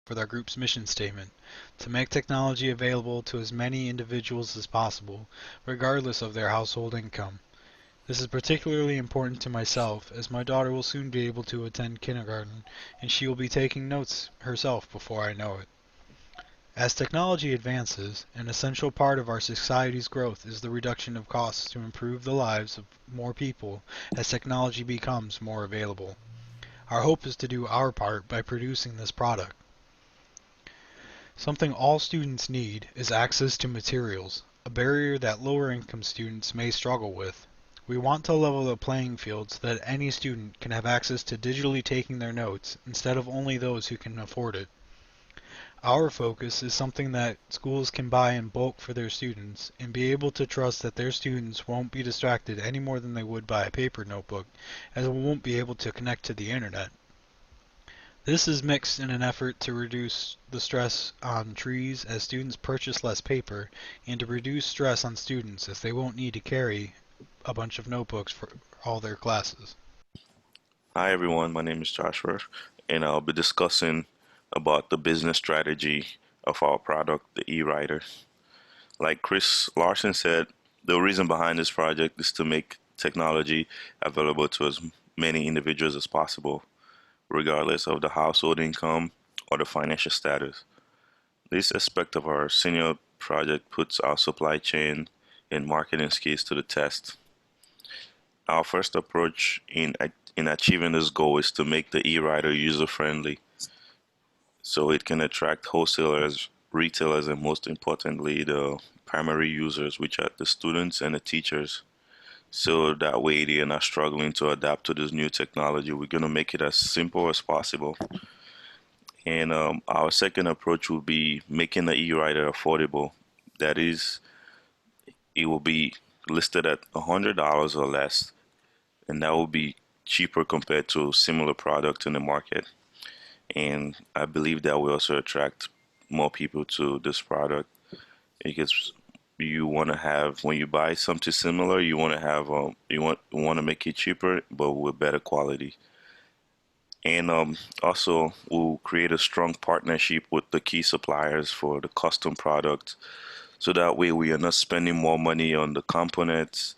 with our group's mission statement to make technology available to as many individuals as possible, regardless of their household income. This is particularly important to myself, as my daughter will soon be able to attend kindergarten, and she will be taking notes herself before I know it. As technology advances, an essential part of our society's growth is the reduction of costs to improve the lives of more people as technology becomes more available. Our hope is to do our part by producing this product. Something all students need is access to materials, a barrier that lower income students may struggle with. We want to level the playing field so that any student can have access to digitally taking their notes instead of only those who can afford it. Our focus is something that schools can buy in bulk for their students and be able to trust that their students won't be distracted any more than they would by a paper notebook, as we won't be able to connect to the internet. This is mixed in an effort to reduce the stress on trees as students purchase less paper, and to reduce stress on students as they won't need to carry a bunch of notebooks for all their classes. Hi everyone, my name is Joshua, and I'll be discussing about the business strategy of our product, the e-writer. Like Chris Larson said, the reason behind this project is to make technology available to as many individuals as possible, regardless of the household income or the financial status. This aspect of our senior project puts our supply chain and marketing skills to the test. Our first approach in achieving this goal is to make the e-writer user-friendly so it can attract wholesalers, retailers, and most importantly, the primary users, which are the students and the teachers. So that way they are not struggling to adapt to this new technology. We're going to make it as simple as possible. And our second approach will be making the e-writer affordable. That is, it will be listed at $100 or less, and that will be cheaper compared to similar products in the market. And I believe that will also attract more people to this product because you want to have, when you buy something similar, you want to have you want to make it cheaper but with better quality. And also we'll create a strong partnership with the key suppliers for the custom product, so that way we are not spending more money on the components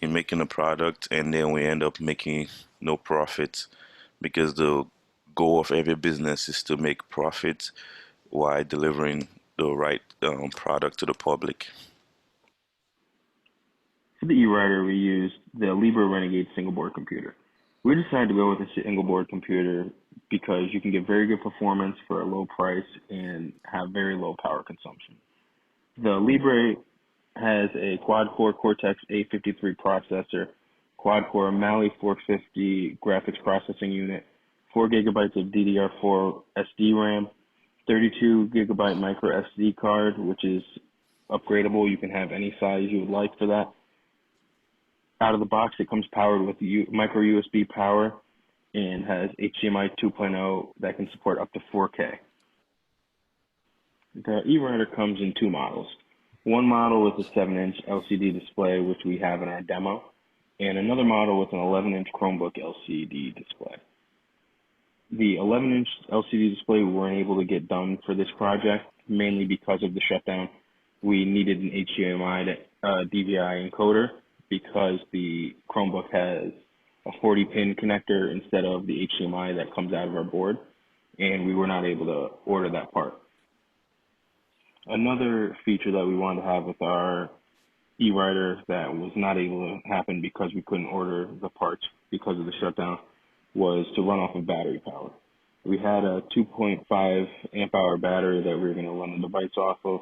in making the product and then we end up making no profit, because the goal of every business is to make profit while delivering the right product to the public. For the e-writer, we used the Libra Renegade single board computer. We decided to go with a single board computer because you can get very good performance for a low price and have very low power consumption. The Libre has a quad-core Cortex A53 processor, quad-core Mali 450 graphics processing unit, 4 gigabytes of DDR4 SD RAM, 32 gigabyte micro SD card, which is upgradable. You can have any size you would like for that. Out of the box, it comes powered with micro USB power and has HDMI 2.0 that can support up to 4K. The e-writer comes in two models. One model with a 7-inch LCD display, which we have in our demo, and another model with an 11-inch Chromebook LCD display. The 11-inch LCD display we weren't able to get done for this project, mainly because of the shutdown. We needed an HDMI to DVI encoder because the Chromebook has a 40-pin connector instead of the HDMI that comes out of our board, and we were not able to order that part. Another feature that we wanted to have with our e-writer that was not able to happen because we couldn't order the parts because of the shutdown was to run off of battery power. We had a 2.5 amp hour battery that we were going to run the device off of,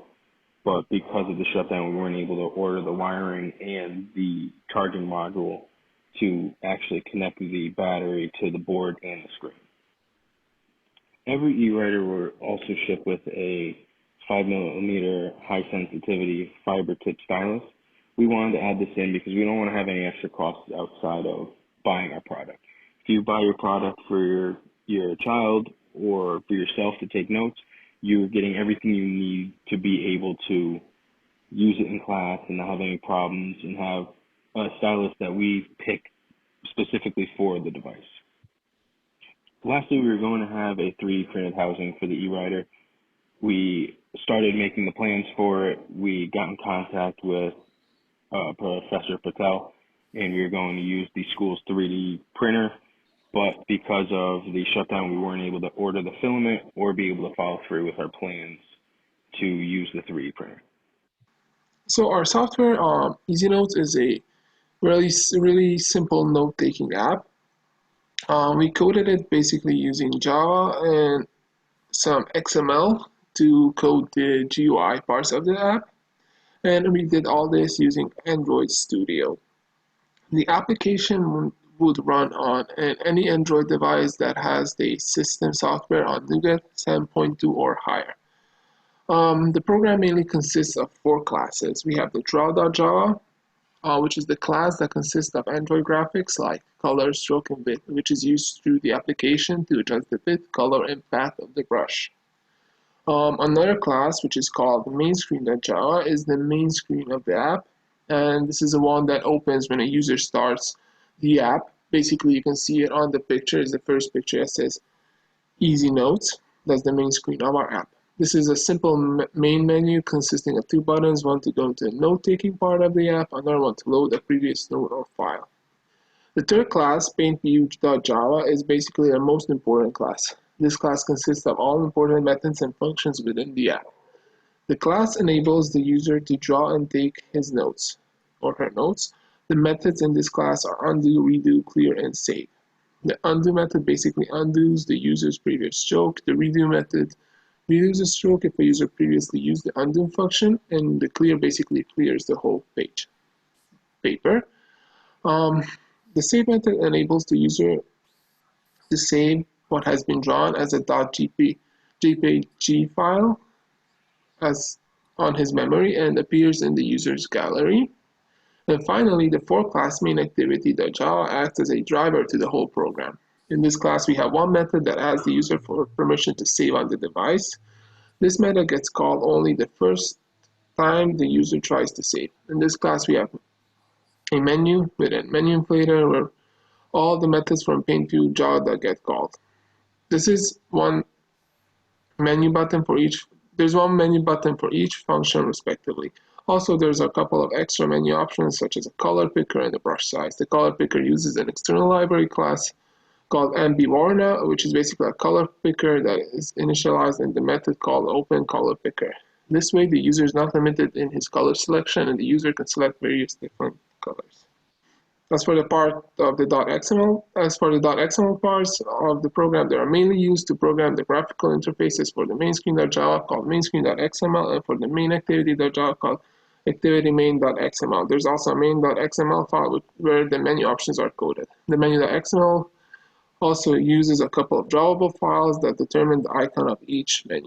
but because of the shutdown, we weren't able to order the wiring and the charging module to actually connect the battery to the board and the screen. Every e-writer will also ship with a 5mm high sensitivity fiber tip stylus. We wanted to add this in because we don't want to have any extra costs outside of buying our product. If you buy your product for your child or for yourself to take notes, you're getting everything you need to be able to use it in class and not have any problems, and have a stylus that we pick specifically for the device. Lastly, we were going to have a 3D printed housing for the e-writer. We started making the plans for it. We got in contact with Professor Patel, and we were going to use the school's 3D printer. But because of the shutdown, we weren't able to order the filament or be able to follow through with our plans to use the 3D printer. So our software, EasyNotes, is a really simple note-taking app. We coded it basically using Java and some XML to code the GUI parts of the app, and we did all this using Android Studio. The application would run on any Android device that has the system software on Nougat 7.2 or higher. The program mainly consists of 4 classes. We have the draw.java, which is the class that consists of Android graphics like color, stroke, and bit, which is used through the application to adjust the bit, color, and path of the brush. Another class, which is called mainScreen.java, is the main screen of the app, and this is the one that opens when a user starts the app. Basically, you can see it on the picture. Is the first picture that says Easy Notes. That's the main screen of our app. This is a simple main menu consisting of 2 buttons, one to go to the note-taking part of the app, another one to load a previous note or file. The third class, paintView.java, is basically our most important class. This class consists of all important methods and functions within the app. The class enables the user to draw and take his notes or her notes. The methods in this class are undo, redo, clear, and save. The undo method basically undoes the user's previous stroke. The redo method redos a stroke if a user previously used the undo function, and the clear basically clears the whole paper. The save method enables the user to save what has been drawn as a .jpg file as on his memory and appears in the user's gallery. And finally, the for-class main activity.java acts as a driver to the whole program. In this class, we have one method that asks the user for permission to save on the device. This method gets called only the first time the user tries to save. In this class, we have a menu with a menu inflator where all the methods from PaintView Java that get called. This is one menu button for each. There's one menu button for each function respectively. Also, there's a couple of extra menu options such as a color picker and a brush size. The color picker uses an external library class called MBWarna, which is basically a color picker that is initialized in the method called openColorPicker. This way, the user is not limited in his color selection, and the user can select various different colors. As for the .xml parts of the program, they are mainly used to program the graphical interfaces for the main screen.java called mainScreen.xml and for the main activity.java called activityMain.xml. There's also a main.xml file where the menu options are coded. The menu.xml also uses a couple of drawable files that determine the icon of each menu.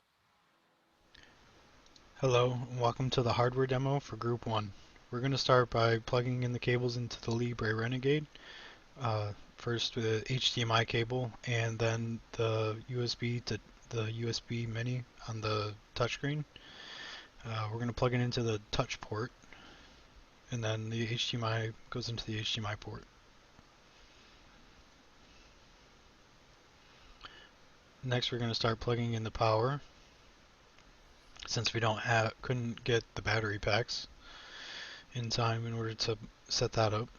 Hello, and welcome to the hardware demo for Group 1. We're going to start by plugging in the cables into the Libre Renegade. First the HDMI cable and then the USB to the USB mini on the touchscreen. We're going to plug it into the touch port, and then the HDMI goes into the HDMI port. Next, we're going to start plugging in the power, since we couldn't get the battery packs in time in order to set that up.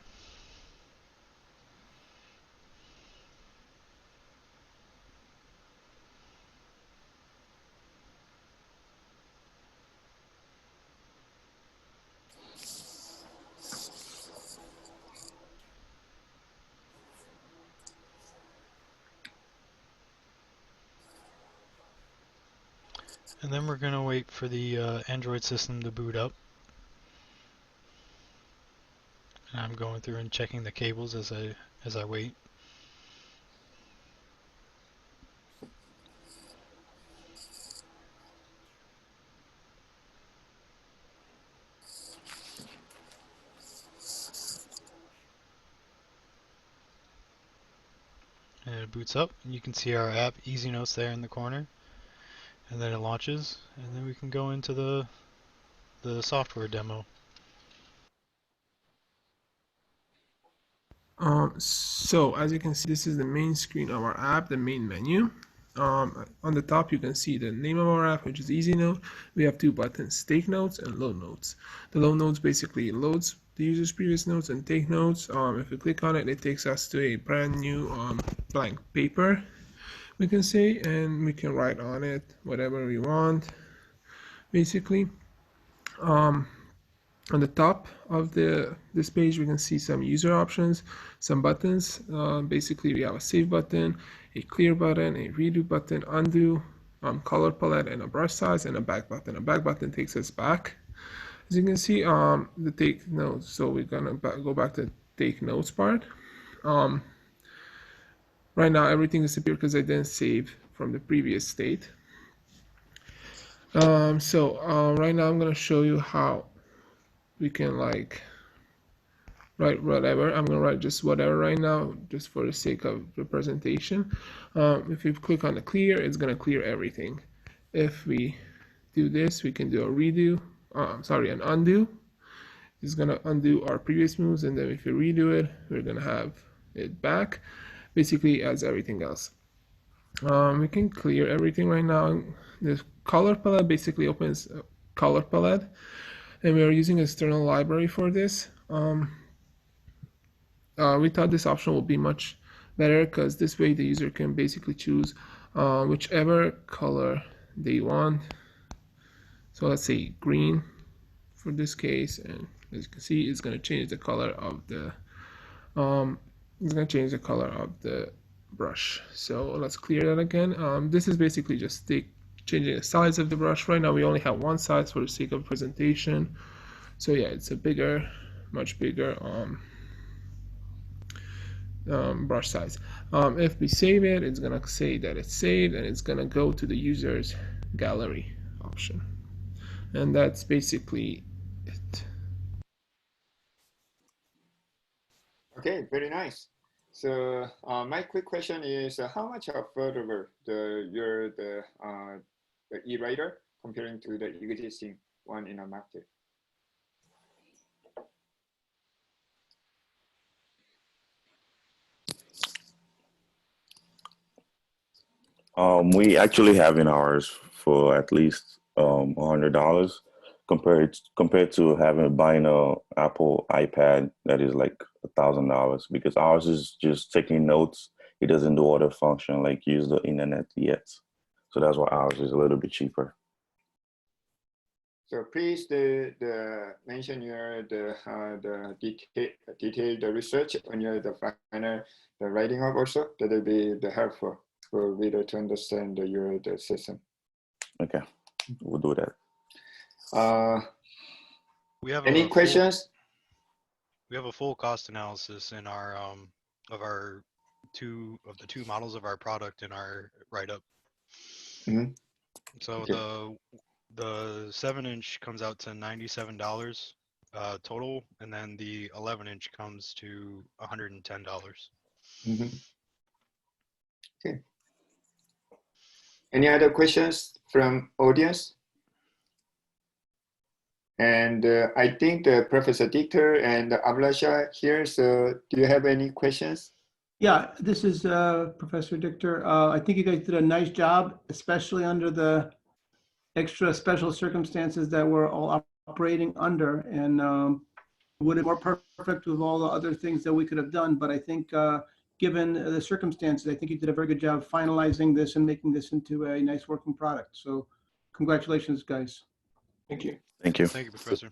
And then we're going to wait for the Android system to boot up. And I'm going through and checking the cables as I wait. And it boots up, and you can see our app Easy Notes there in the corner. And then it launches, and then we can go into the software demo. So as you can see, this is the main screen of our app, the main menu. On the top, you can see the name of our app, which is Easy Note. We have two buttons, Take Notes and Load Notes. The Load Notes basically loads the user's previous notes, and Take Notes, if we click on it, it takes us to a brand new blank paper, we can say, and we can write on it whatever we want, basically. On the top of this page, we can see some user options, some buttons. Basically, we have a save button, a clear button, a redo button, undo, color palette, and a brush size, and a back button. A back button takes us back. As you can see, the take notes. So we're gonna go back to take notes part. Right now, everything disappeared because I didn't save from the previous state. Right now, I'm gonna show you how we can like write whatever. I'm gonna write just whatever right now, just for the sake of the presentation. If you click on the clear, it's gonna clear everything. If we do this, we can do a redo, an undo. It's gonna undo our previous moves, and then if you redo it, we're gonna have it back, basically as everything else. We can clear everything right now. The color palette basically opens a color palette, and we are using external library for this. We thought this option will be much better because this way the user can basically choose whichever color they want. So let's say green for this case, and as you can see, it's going to change the color of the brush. So let's clear that again. This is basically just changing the size of the brush. Right now we only have one size for the sake of presentation. So yeah, it's a much bigger brush size. If we save it, it's gonna say that it's saved, and it's gonna go to the user's gallery option. And that's basically it. Okay, very nice. So my quick question is, how much affordable the e-writer comparing to the existing one in the market? We actually have in ours for at least $100 compared to buying a Apple iPad that is like $1,000, because ours is just taking notes. It doesn't do other function like use the internet yet. So that's why ours is a little bit cheaper. So please mention your detailed research on the final writing up also. That will be helpful for reader to understand your system. Okay, we'll do that. We have any questions? We have a full cost analysis in our the two models of our product in our write-up. Mm-hmm. So okay. the 7-inch comes out to $97 total, and then the 11-inch comes to $110. Mm-hmm. Okay. Any other questions from audience? And I think Professor Dieter and Ablasha here. So do you have any questions? Yeah, this is Professor Dieter. I think you guys did a nice job, especially under the extra special circumstances that we're all operating under, and would have been more perfect with all the other things that we could have done. But I think given the circumstances, I think you did a very good job finalizing this and making this into a nice working product. So congratulations, guys. Thank you. Thank you. Thank you, Professor.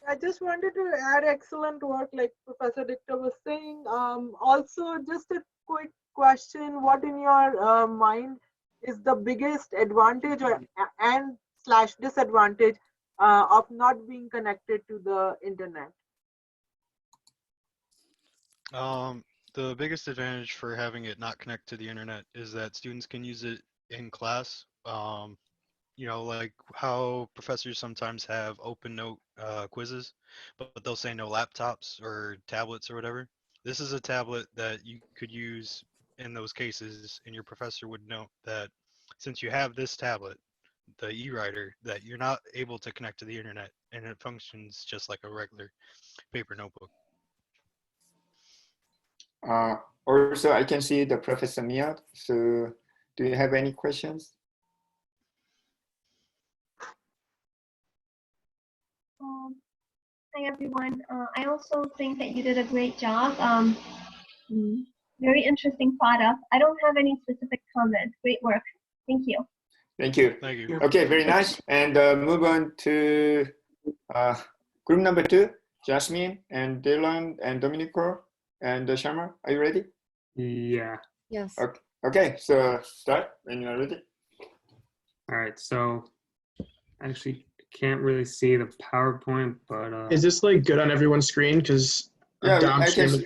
I just wanted to add excellent work, like Professor Dictor was saying. Also, just a quick question: what in your mind is the biggest advantage and slash disadvantage of not being connected to the internet? The biggest advantage for having it not connect to the internet is that students can use it in class. You know, like how professors sometimes have open note quizzes, but they'll say no laptops or tablets or whatever. This is a tablet that you could use in those cases, and your professor would note that since you have this tablet, the e-writer, that you're not able to connect to the internet, and it functions just like a regular paper notebook. Also, I can see the Professor Mia. So do you have any questions? Hi everyone. I also think that you did a great job. Very interesting product. I don't have any specific comment. Great work. Thank you. Thank you. Thank you. Okay, very nice. And move on to group number 2, Jasmine and Dylan and Domenico and Sharma. Are you ready? Yeah. Yes. Okay, so start when you're ready. All right. So actually can't really see the PowerPoint, but Is this like good on everyone's screen? Because Yeah, Dom's screen.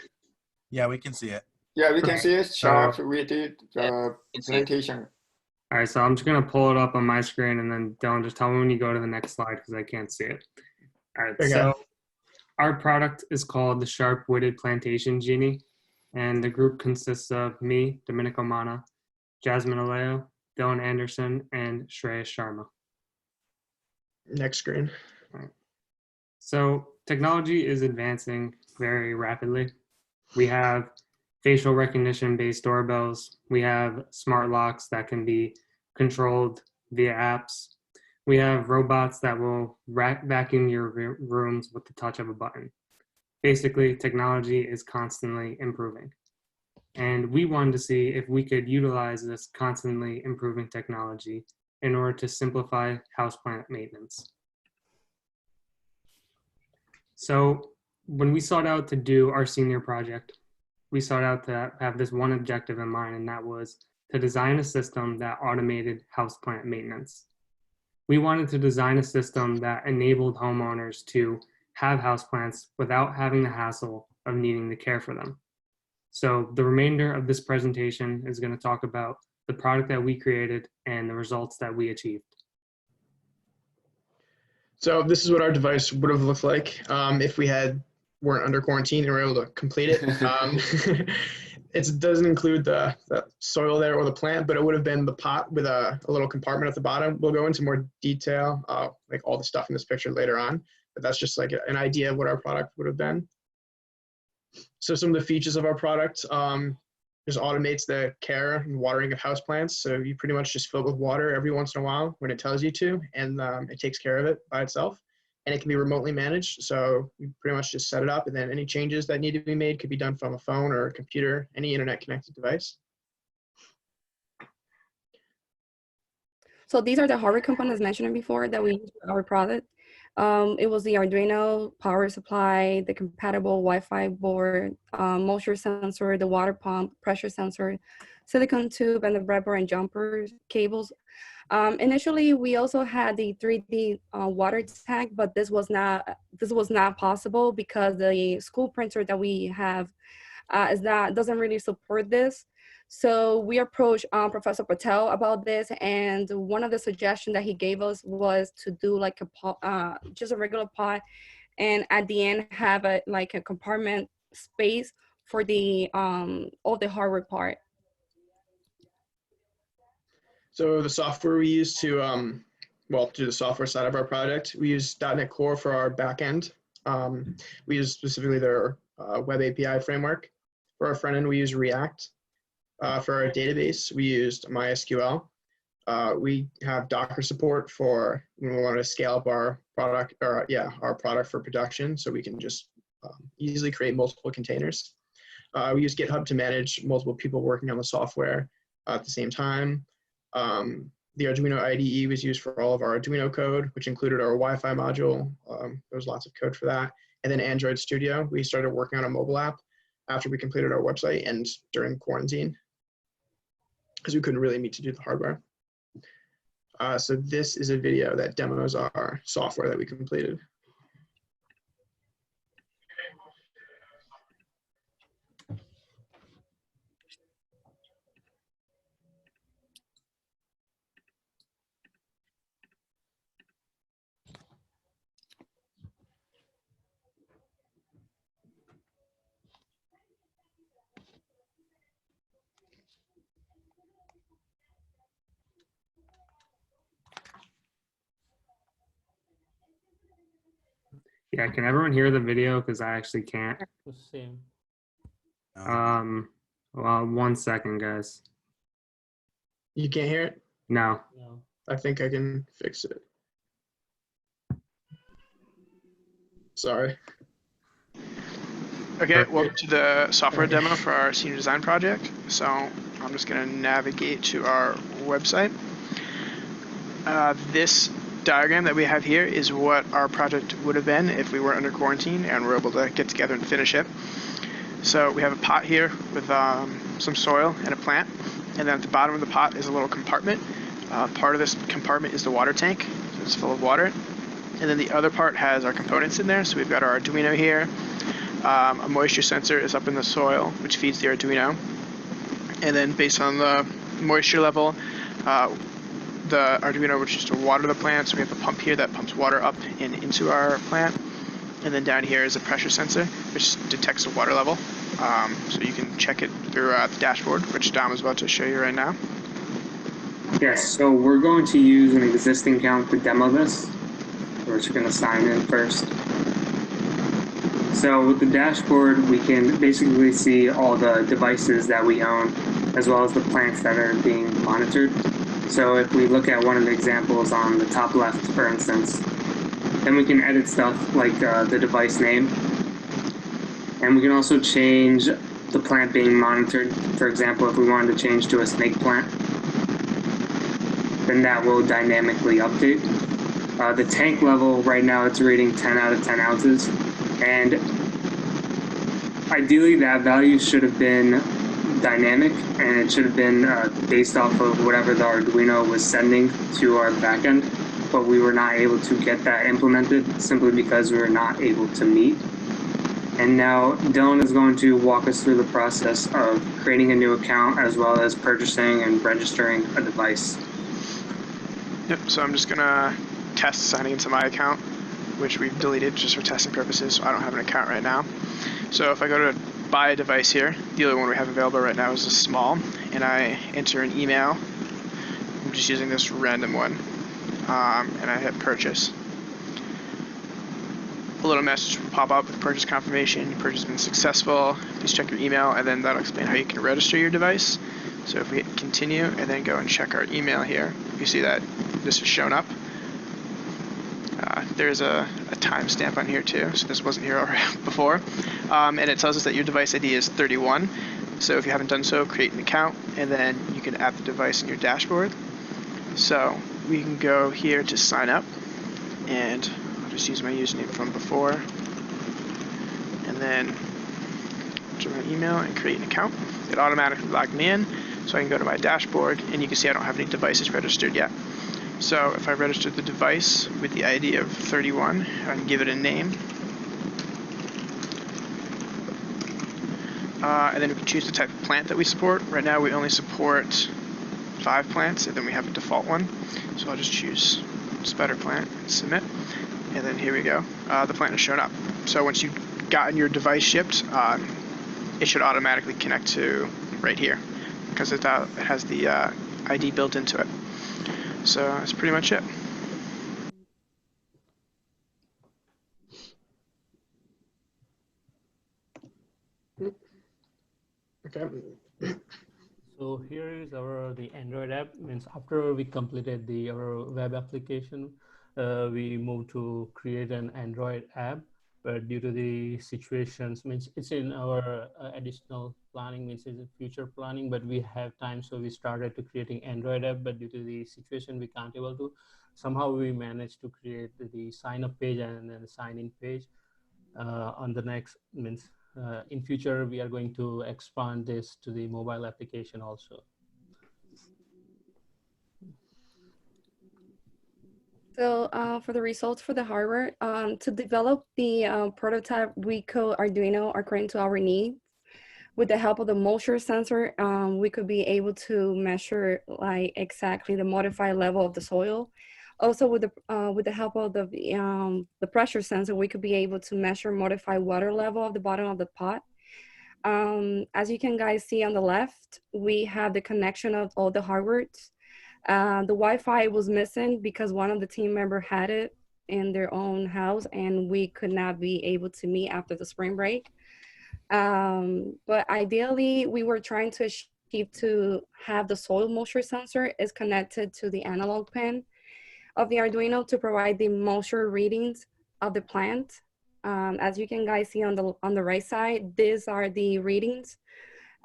Yeah, we can see it. Yeah, we can Okay. see it. Sharp-Witted Yeah, plantation. all right. So I'm just gonna pull it up on my screen, and then Dylan, just tell me when you go to the next slide because I can't see it. All right. Okay. So our product is called the Sharp-Witted-Plantation-Ginie, and the group consists of me, Domenico Mana, Jasmine Aleo, Dylan Anderson, and Shreya Sharma. Next screen. So technology is advancing very rapidly. We have facial recognition based doorbells. We have smart locks that can be controlled via apps. We have robots that will vacuum your rooms with the touch of a button. Basically, technology is constantly improving. And we wanted to see if we could utilize this constantly improving technology in order to simplify houseplant maintenance. So when we sought out to do our senior project, we sought out to have this one objective in mind, and that was to design a system that automated houseplant maintenance. We wanted to design a system that enabled homeowners to have houseplants without having the hassle of needing to care for them. So the remainder of this presentation is going to talk about the product that we created and the results that we achieved. So this is what our device would have looked like if we weren't under quarantine and were able to complete it. It doesn't include the soil there or the plant, but it would have been the pot with a little compartment at the bottom. We'll go into more detail, like all the stuff in this picture later on, but that's just like an idea of what our product would have been. So some of the features of our product just automates the care and watering of houseplants. So you pretty much just fill it with water every once in a while when it tells you to, and it takes care of it by itself. And it can be remotely managed. So you pretty much just set it up, and then any changes that need to be made could be done from a phone or a computer, any internet connected device. So these are the hardware components mentioned before that we use for our product. It was the Arduino power supply, the compatible Wi-Fi board, moisture sensor, the water pump, pressure sensor, silicone tube, and the breadboard and jumper cables. Initially, we also had the 3D water tank, but this was not possible because the school printer that we have doesn't really support this. So we approached Professor Patel about this, and one of the suggestions that he gave us was to do like a pot, just a regular pot, and at the end have a compartment space for the all the hardware part. So the software we use to do the software side of our product, we use .NET Core for our backend. We use specifically their web API framework. For our front end, we use React. For our database, we used MySQL. We have Docker support for when we want to scale up our product, our product for production, so we can just easily create multiple containers. We use GitHub to manage multiple people working on the software at the same time. The Arduino IDE was used for all of our Arduino code, which included our Wi-Fi module. There was lots of code for that. And then Android Studio, we started working on a mobile app after we completed our website and during quarantine, because we couldn't really meet to do the hardware. So this is a video that demos our software that we completed. Yeah, can everyone hear the video? Because I actually can't. The same. Well, 1 second, guys. You can't hear it? No. I think I can fix it. Sorry. Okay, welcome to the software demo for our senior design project. So I'm just going to navigate to our website. This diagram that we have here is what our project would have been if we weren't under quarantine and were able to get together and finish it. So we have a pot here with some soil and a plant, and then at the bottom of the pot is a little compartment. Part of this compartment is the water tank, so it's full of water. And then the other part has our components in there. So we've got our Arduino here. A moisture sensor is up in the soil, which feeds the Arduino. And then based on the moisture level, the Arduino which is to water the plant. So we have a pump here that pumps water up and into our plant. And then down here is a pressure sensor, which detects the water level. So you can check it through the dashboard, which Dom is about to show you right now. Yes, so we're going to use an existing account to demo this. We're just going to sign in first. So with the dashboard, we can basically see all the devices that we own, as well as the plants that are being monitored. So if we look at one of the examples on the top left, for instance, then we can edit stuff like the device name. And we can also change the plant being monitored. For example, if we wanted to change to a snake plant, then that will dynamically update. The tank level right now, it's rating 10 out of 10 ounces. And ideally that value should have been dynamic, and it should have been based off of whatever the Arduino was sending to our backend, but we were not able to get that implemented simply because we were not able to meet. And now Dylan is going to walk us through the process of creating a new account as well as purchasing and registering a device. Yep, so I'm just gonna test signing into my account, which we've deleted just for testing purposes, so I don't have an account right now. So if I go to buy a device here, the only one we have available right now is a small, and I enter an email. I'm just using this random one, and I hit purchase. A little message will pop up with purchase confirmation. Your purchase has been successful. Please check your email, and then that'll explain how you can register your device. So if we hit continue and then go and check our email here, you see that this has shown up. There's a timestamp on here too, so this wasn't here already before. And it tells us that your device ID is 31. So if you haven't done so, create an account, and then you can add the device in your dashboard. So we can go here to sign up, and I'll just use my username from before, and then enter my email and create an account. It automatically logged me in, so I can go to my dashboard, and you can see I don't have any devices registered yet. So if I register the device with the ID of 31, I can give it a name. And then we can choose the type of plant that we support. Right now we only support 5 plants, and then we have a default one. So I'll just choose spider plant and submit. And then here we go. The plant has shown up. So once you've gotten your device shipped, it should automatically connect to right here, because it has the ID built into it. So that's pretty much it. Okay. So here is the Android app. Means after we completed our web application, we moved to create an Android app. But due to the situations, means it's in our additional planning, means it's future planning, but we have time, so we started to creating Android app. But due to the situation, we can't able to. Somehow we managed to create the sign up page and then the sign in page. On the next means in future we are going to expand this to the mobile application also. So for the results for the hardware, to develop the prototype, we code Arduino according to our needs. With the help of the moisture sensor, we could be able to measure like exactly the modified level of the soil. Also, with the help of the pressure sensor, we could be able to measure modified water level of the bottom of the pot. As you can guys see on the left, we have the connection of all the hardware. The Wi-Fi was missing because one of the team member had it in their own house, and we could not be able to meet after the spring break. But ideally, we were trying to achieve to have the soil moisture sensor is connected to the analog pin of the Arduino to provide the moisture readings of the plant. As you can guys see on the right side, these are the readings.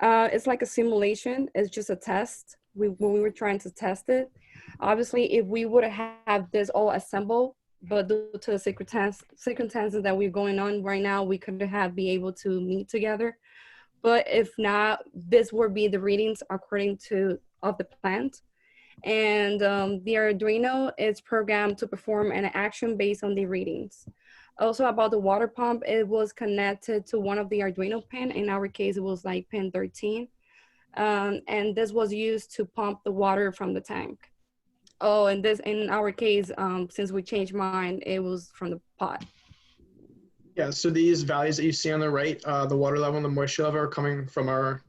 It's like a simulation. It's just a test. When we were trying to test it, obviously, if we would have this all assembled, but due to the circumstances that we're going on right now, we could have be able to meet together. But if not, this would be the readings according to of the plant. And the Arduino is programmed to perform an action based on the readings. Also about the water pump, it was connected to one of the Arduino pin. In our case, it was like pin 13. And this was used to pump the water from the tank. Oh, and this, in our case, since we changed mine, it was from the pot. Yeah, so these values that you see on the right, the water level and the moisture level are coming from our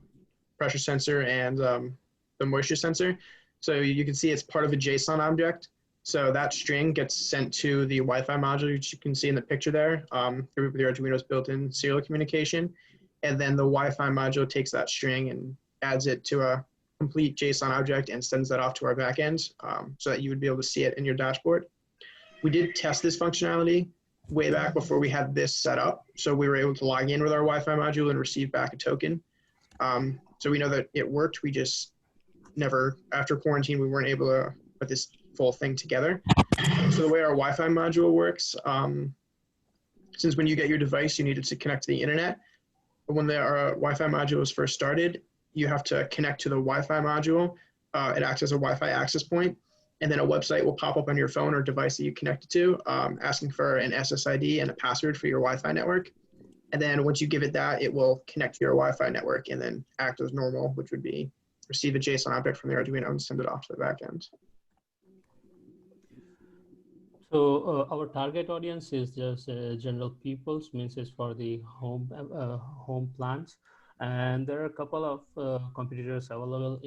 pressure sensor and the moisture sensor. So you can see it's part of a JSON object. So that string gets sent to the Wi-Fi module, which you can see in the picture there, through the Arduino's built-in serial communication. And then the Wi-Fi module takes that string and adds it to a complete JSON object and sends that off to our backend so that you would be able to see it in your dashboard. We did test this functionality way back before we had this set up. So we were able to log in with our Wi-Fi module and receive back a token. So we know that it worked. We just never, after quarantine, we weren't able to put this full thing together. So the way our Wi-Fi module works, since when you get your device, you needed to connect to the internet. But when our Wi-Fi module was first started, you have to connect to the Wi-Fi module. It acts as a Wi-Fi access point. And then a website will pop up on your phone or device that you connect it to, asking for an SSID and a password for your Wi-Fi network. And then once you give it that, it will connect to your Wi-Fi network and then act as normal, which would be receive a JSON object from the Arduino and send it off to the backend. So our target audience is just general peoples, means it's for the home plants, and there are a couple of competitors available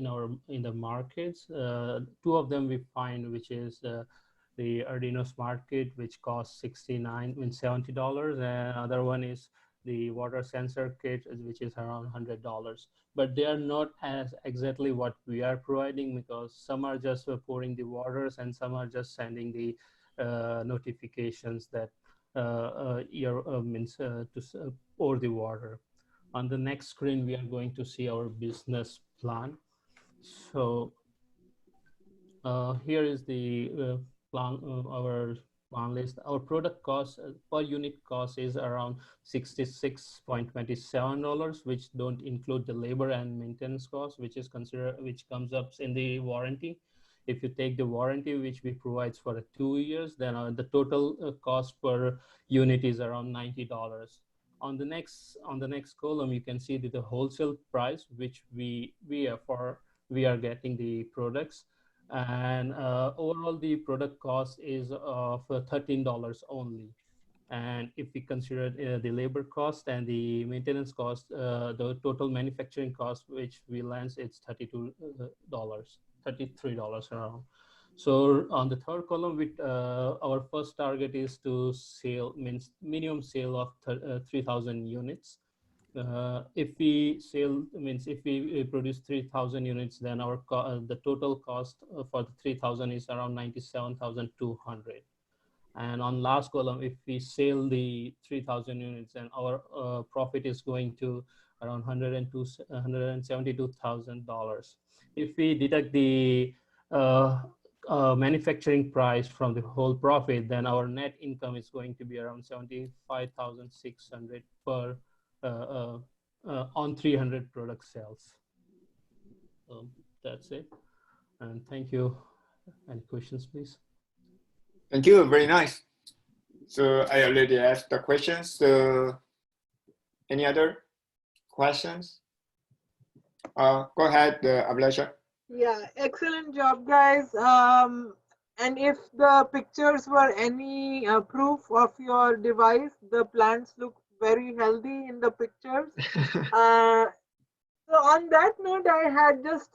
in the markets. Two of them we find, which is the Arduino Smart Kit, which costs $70, and other one is the water sensor kit, which is around $100. But they are not as exactly what we are providing, because some are just pouring the waters and some are just sending the notifications that means to pour the water. On the next screen, we are going to see our business plan. So here is the plan, our plan list. Our product cost per unit cost is around $66.27, which don't include the labor and maintenance cost, which comes up in the warranty. If you take the warranty, which we provide for 2 years, then the total cost per unit is around $90. On the next column, you can see the wholesale price, which we are getting the products, and overall the product cost is of $13 only. And if we consider the labor cost and the maintenance cost, the total manufacturing cost, which we lands, it's $33 around. So on the third column, with our first target is to sell, means minimum sale of 3,000 units. If we sell, means if we produce 3,000 units, then our the total cost for the 3,000 is around 97,200. And on last column, if we sell the 3,000 units, then our profit is going to around $172,000. If we deduct the manufacturing price from the whole profit, then our net income is going to be around 75,600 per on 300 product sales. That's it. And thank you. Any questions, please? Thank you. Very nice. So I already asked the questions. So any other questions? Go ahead, Abhilasha. Yeah, excellent job, guys. And if the pictures were any proof of your device, the plants look very healthy in the pictures. So on that note, I had just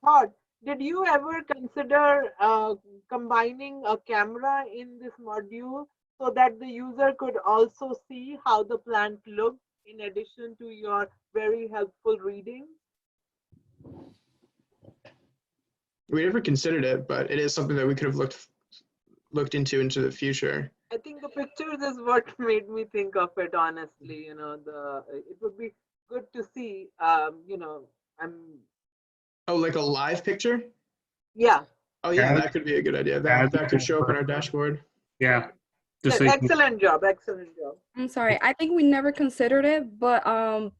thought, did you ever consider combining a camera in this module so that the user could also see how the plant looked in addition to your very helpful reading? We never considered it, but it is something that we could have looked into the future. I think the pictures is what made me think of it, honestly. It would be good to see, Oh, like a live picture? yeah. Oh yeah, Add- that could be a good idea. add That could show up on our dashboard. Yeah. Just Good. so you can, Excellent job. Excellent job. I'm sorry. I think we never considered it, but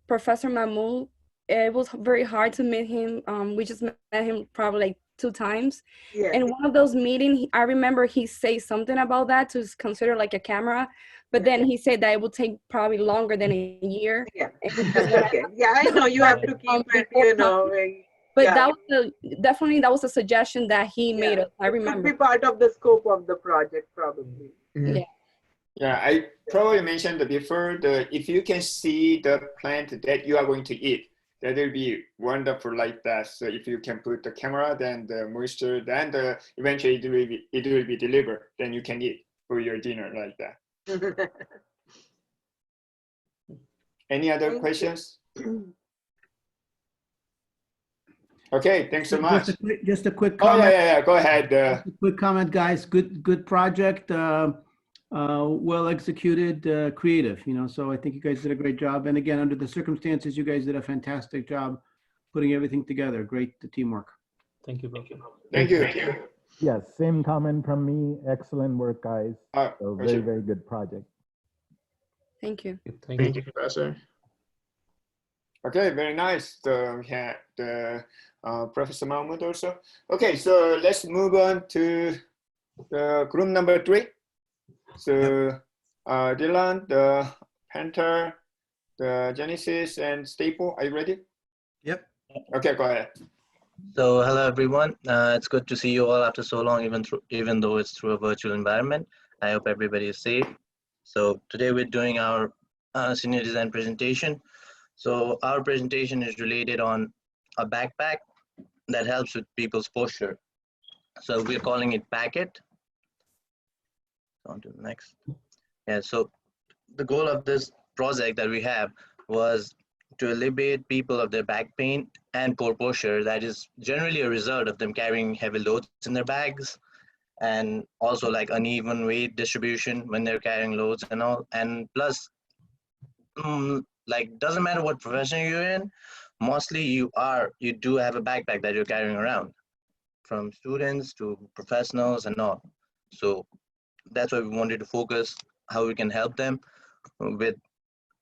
Professor Mahmoud, it was very hard to meet him. We just met him probably like 2 times. Yes. In one of those meetings, I remember he said something about that to consider like a camera, but then he said that it would take probably longer than a year. Yeah. And we just wanna- Okay. Yeah, I know you have to keep it, But yeah. that was definitely that was a suggestion that he made us. I It could remember. be part of the scope of the project, probably. Yeah. Yeah, I probably mentioned before, if you can see the plant that you are going to eat, that will be wonderful like that. So if you can put the camera, then the moisture, then eventually it will be delivered. Then you can eat for your dinner like that. Any other questions? Okay, thanks so much. Just a quick Oh, comment. yeah. Go ahead. Just a quick comment, guys. Good project. Well executed, creative. So I think you guys did a great job. And again, under the circumstances, you guys did a fantastic job putting everything together. Great teamwork. Thank you, bro. Thank you. Yes, same comment from me. Excellent work, guys. So very good project. Thank you. Thank you, Professor. Okay, very nice. So we had Professor Mahmoud also. Okay, so let's move on to the group number 3. So Dylan, the Panther, the Genesis, and Staple, are you ready? Yep. Okay, go ahead. So hello everyone. It's good to see you all after so long, even though it's through a virtual environment. I hope everybody is safe. So today we're doing our senior design presentation. So our presentation is related on a backpack that helps with people's posture. So we're calling it Packlt. On to the next. Yeah, so the goal of this project that we have was to alleviate people of their back pain and poor posture that is generally a result of them carrying heavy loads in their bags, and also like uneven weight distribution when they're carrying loads and all. And plus, like, doesn't matter what profession you're in, mostly you do have a backpack that you're carrying around, from students to professionals and all. So that's why we wanted to focus how we can help them with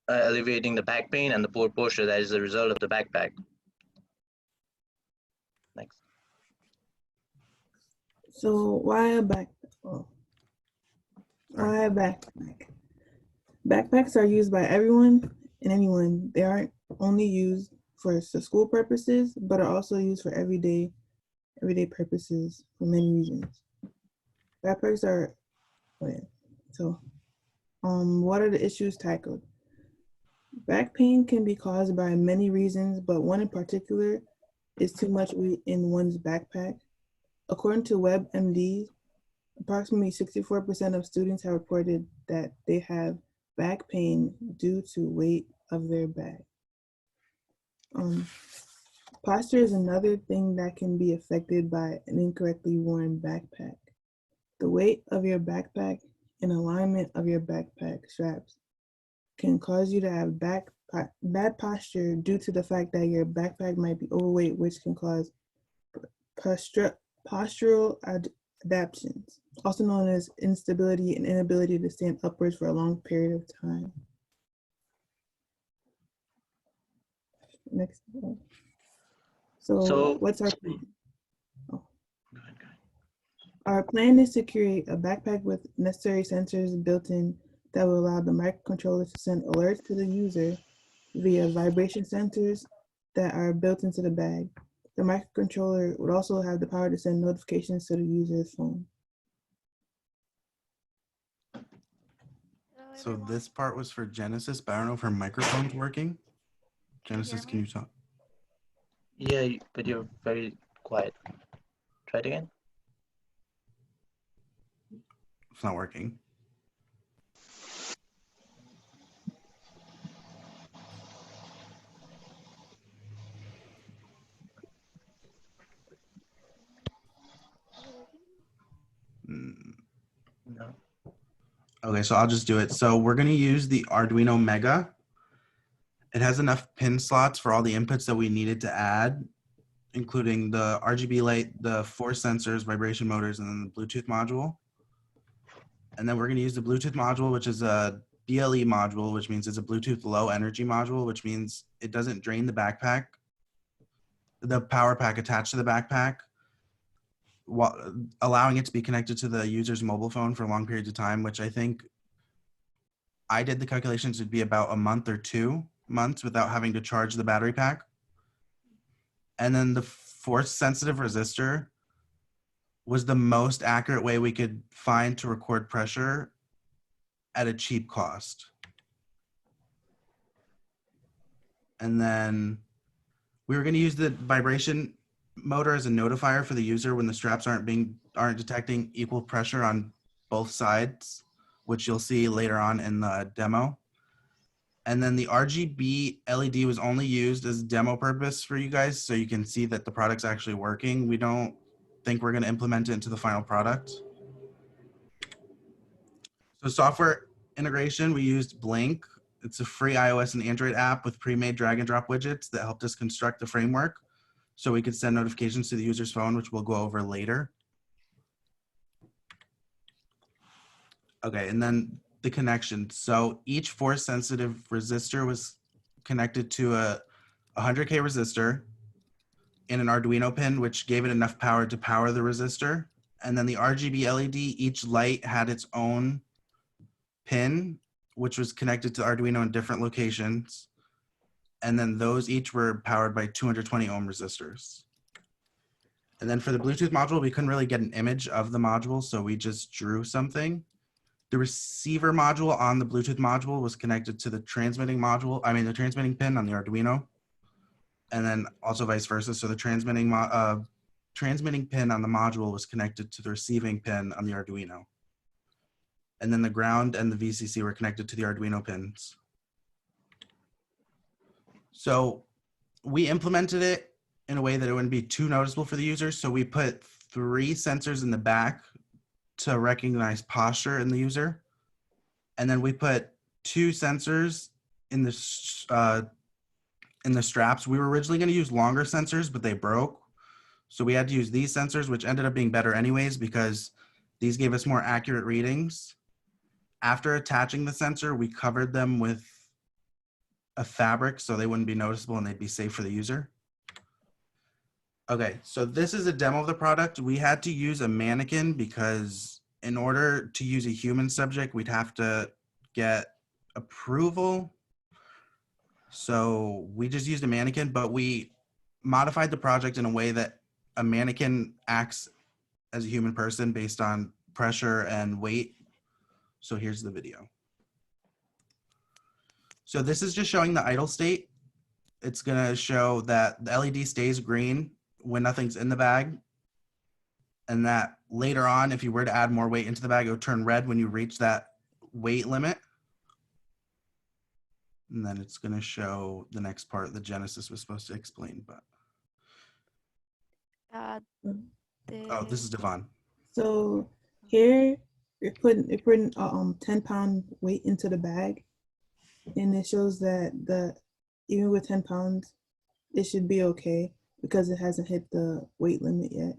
alleviating the back pain and the poor posture that is a result of the backpack. Next. So why a backpack? Oh. Why a backpack? Backpacks are used by everyone and anyone. They aren't only used for school purposes, but are also used for everyday purposes for many reasons. Backpacks are, what are the issues tackled? Back pain can be caused by many reasons, but one in particular is too much weight in one's backpack. According to WebMD, approximately 64% of students have reported that they have back pain due to weight of their bag. Posture is another thing that can be affected by an incorrectly worn backpack. The weight of your backpack and alignment of your backpack straps can cause you to have bad posture due to the fact that your backpack might be overweight, which can cause postural adaptations, also known as instability and inability to stand upwards for a long period of time. Next. So what's our plan? Our plan is to create a backpack with necessary sensors built in that will allow the microcontroller to send alerts to the user via vibration sensors that are built into the bag. The microcontroller would also have the power to send notifications to the user's phone. So this part was for Genesis, but I don't know if her microphone's working. Genesis, can you talk? Yeah, but you're very quiet. Try it again. It's not working. No. Okay, so I'll just do it. So we're going to use the Arduino Mega. It has enough pin slots for all the inputs that we needed to add, including the RGB light, the force sensors, vibration motors, and then the Bluetooth module. And then we're going to use the Bluetooth module, which is a BLE module, which means it's a Bluetooth low energy module, which means it doesn't drain the backpack, the power pack attached to the backpack, while allowing it to be connected to the user's mobile phone for long periods of time, which I think I did the calculations would be about a month or 2 months without having to charge the battery pack. And then the force sensitive resistor was the most accurate way we could find to record pressure at a cheap cost. And then we were going to use the vibration motor as a notifier for the user when the straps aren't detecting equal pressure on both sides, which you'll see later on in the demo. And then the RGB LED was only used as demo purpose for you guys, so you can see that the product's actually working. We don't think we're going to implement it into the final product. So software integration, we used Blink. It's a free iOS and Android app with pre-made drag and drop widgets that helped us construct the framework so we could send notifications to the user's phone, which we'll go over later. Okay, and then the connection. So each force sensitive resistor was connected to a 100K resistor in an Arduino pin, which gave it enough power to power the resistor. And then the RGB LED, each light had its own pin, which was connected to Arduino in different locations. And then those each were powered by 220 ohm resistors. And then for the Bluetooth module, we couldn't really get an image of the module, so we just drew something. The receiver module on the Bluetooth module was connected to the transmitting module, the transmitting pin on the Arduino, and then also vice versa. So the transmitting pin on the module was connected to the receiving pin on the Arduino. And then the ground and the VCC were connected to the Arduino pins. So we implemented it in a way that it wouldn't be too noticeable for the user. So we put 3 sensors in the back to recognize posture in the user. And then we put 2 sensors in the straps. We were originally going to use longer sensors, but they broke. So we had to use these sensors, which ended up being better anyways, because these gave us more accurate readings. After attaching the sensor, we covered them with a fabric so they wouldn't be noticeable and they'd be safe for the user. Okay, so this is a demo of the product. We had to use a mannequin because in order to use a human subject, we'd have to get approval. So we just used a mannequin, but we modified the project in a way that a mannequin acts as a human person based on pressure and weight. So here's the video. So this is just showing the idle state. It's gonna show that the LED stays green when nothing's in the bag, and that later on, if you were to add more weight into the bag, it would turn red when you reach that weight limit. And then it's gonna show the next part that Genesis was supposed to explain, but. Oh, this is Devon. So here you're putting 10-pound weight into the bag, and it shows that even with 10 pounds, it should be okay because it hasn't hit the weight limit yet.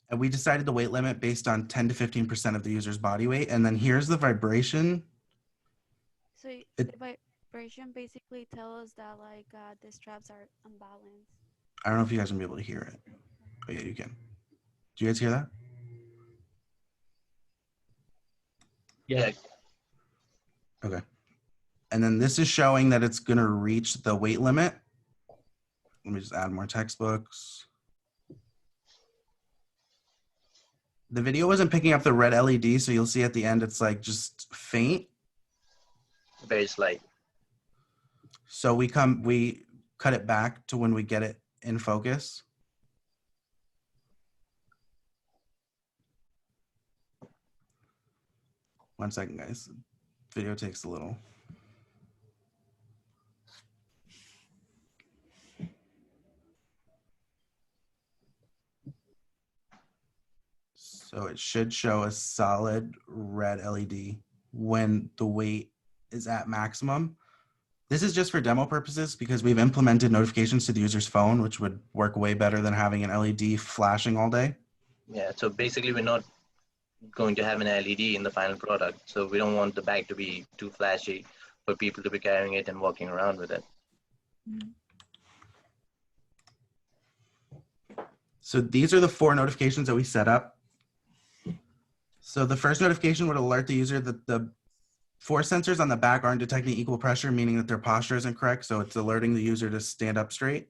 And we decided the weight limit based on 10 to 15% of the user's body weight. And then here's the vibration. So the vibration basically tells us that the straps are unbalanced. I don't know if you guys will be able to hear it. Oh yeah, you can. Do you guys hear that? Yeah. Okay. And then this is showing that it's gonna reach the weight limit. Let me just add more textbooks. The video wasn't picking up the red LED, so you'll see at the end it's like just faint. Very slight. So we cut it back to when we get it in focus. One second, guys. Video takes a little. So it should show a solid red LED when the weight is at maximum. This is just for demo purposes because we've implemented notifications to the user's phone, which would work way better than having an LED flashing all day. Yeah, so basically we're not going to have an LED in the final product. So we don't want the bag to be too flashy for people to be carrying it and walking around with it. So these are the 4 notifications that we set up. So the first notification would alert the user that the force sensors on the back aren't detecting equal pressure, meaning that their posture isn't correct. So it's alerting the user to stand up straight.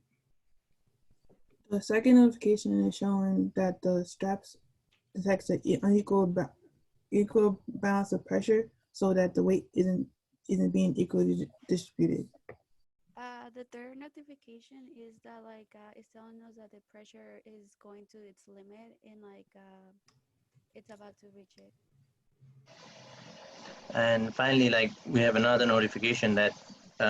The second notification is showing that the straps detects an equal balance of pressure, so that the weight isn't being equally distributed. The third notification is that it's telling us that the pressure is going to its limit and it's about to reach it. And finally, like we have another notification that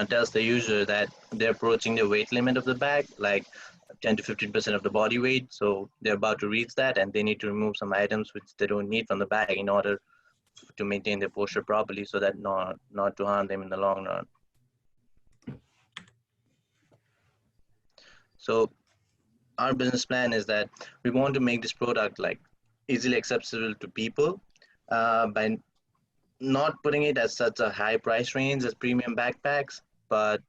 tells the user that they're approaching the weight limit of the bag, like 10 to 15% of the body weight. So they're about to reach that and they need to remove some items which they don't need from the bag in order to maintain their posture properly so that not to harm them in the long run. So our business plan is that we want to make this product like easily accessible to people by not putting it as such a high price range as premium backpacks, but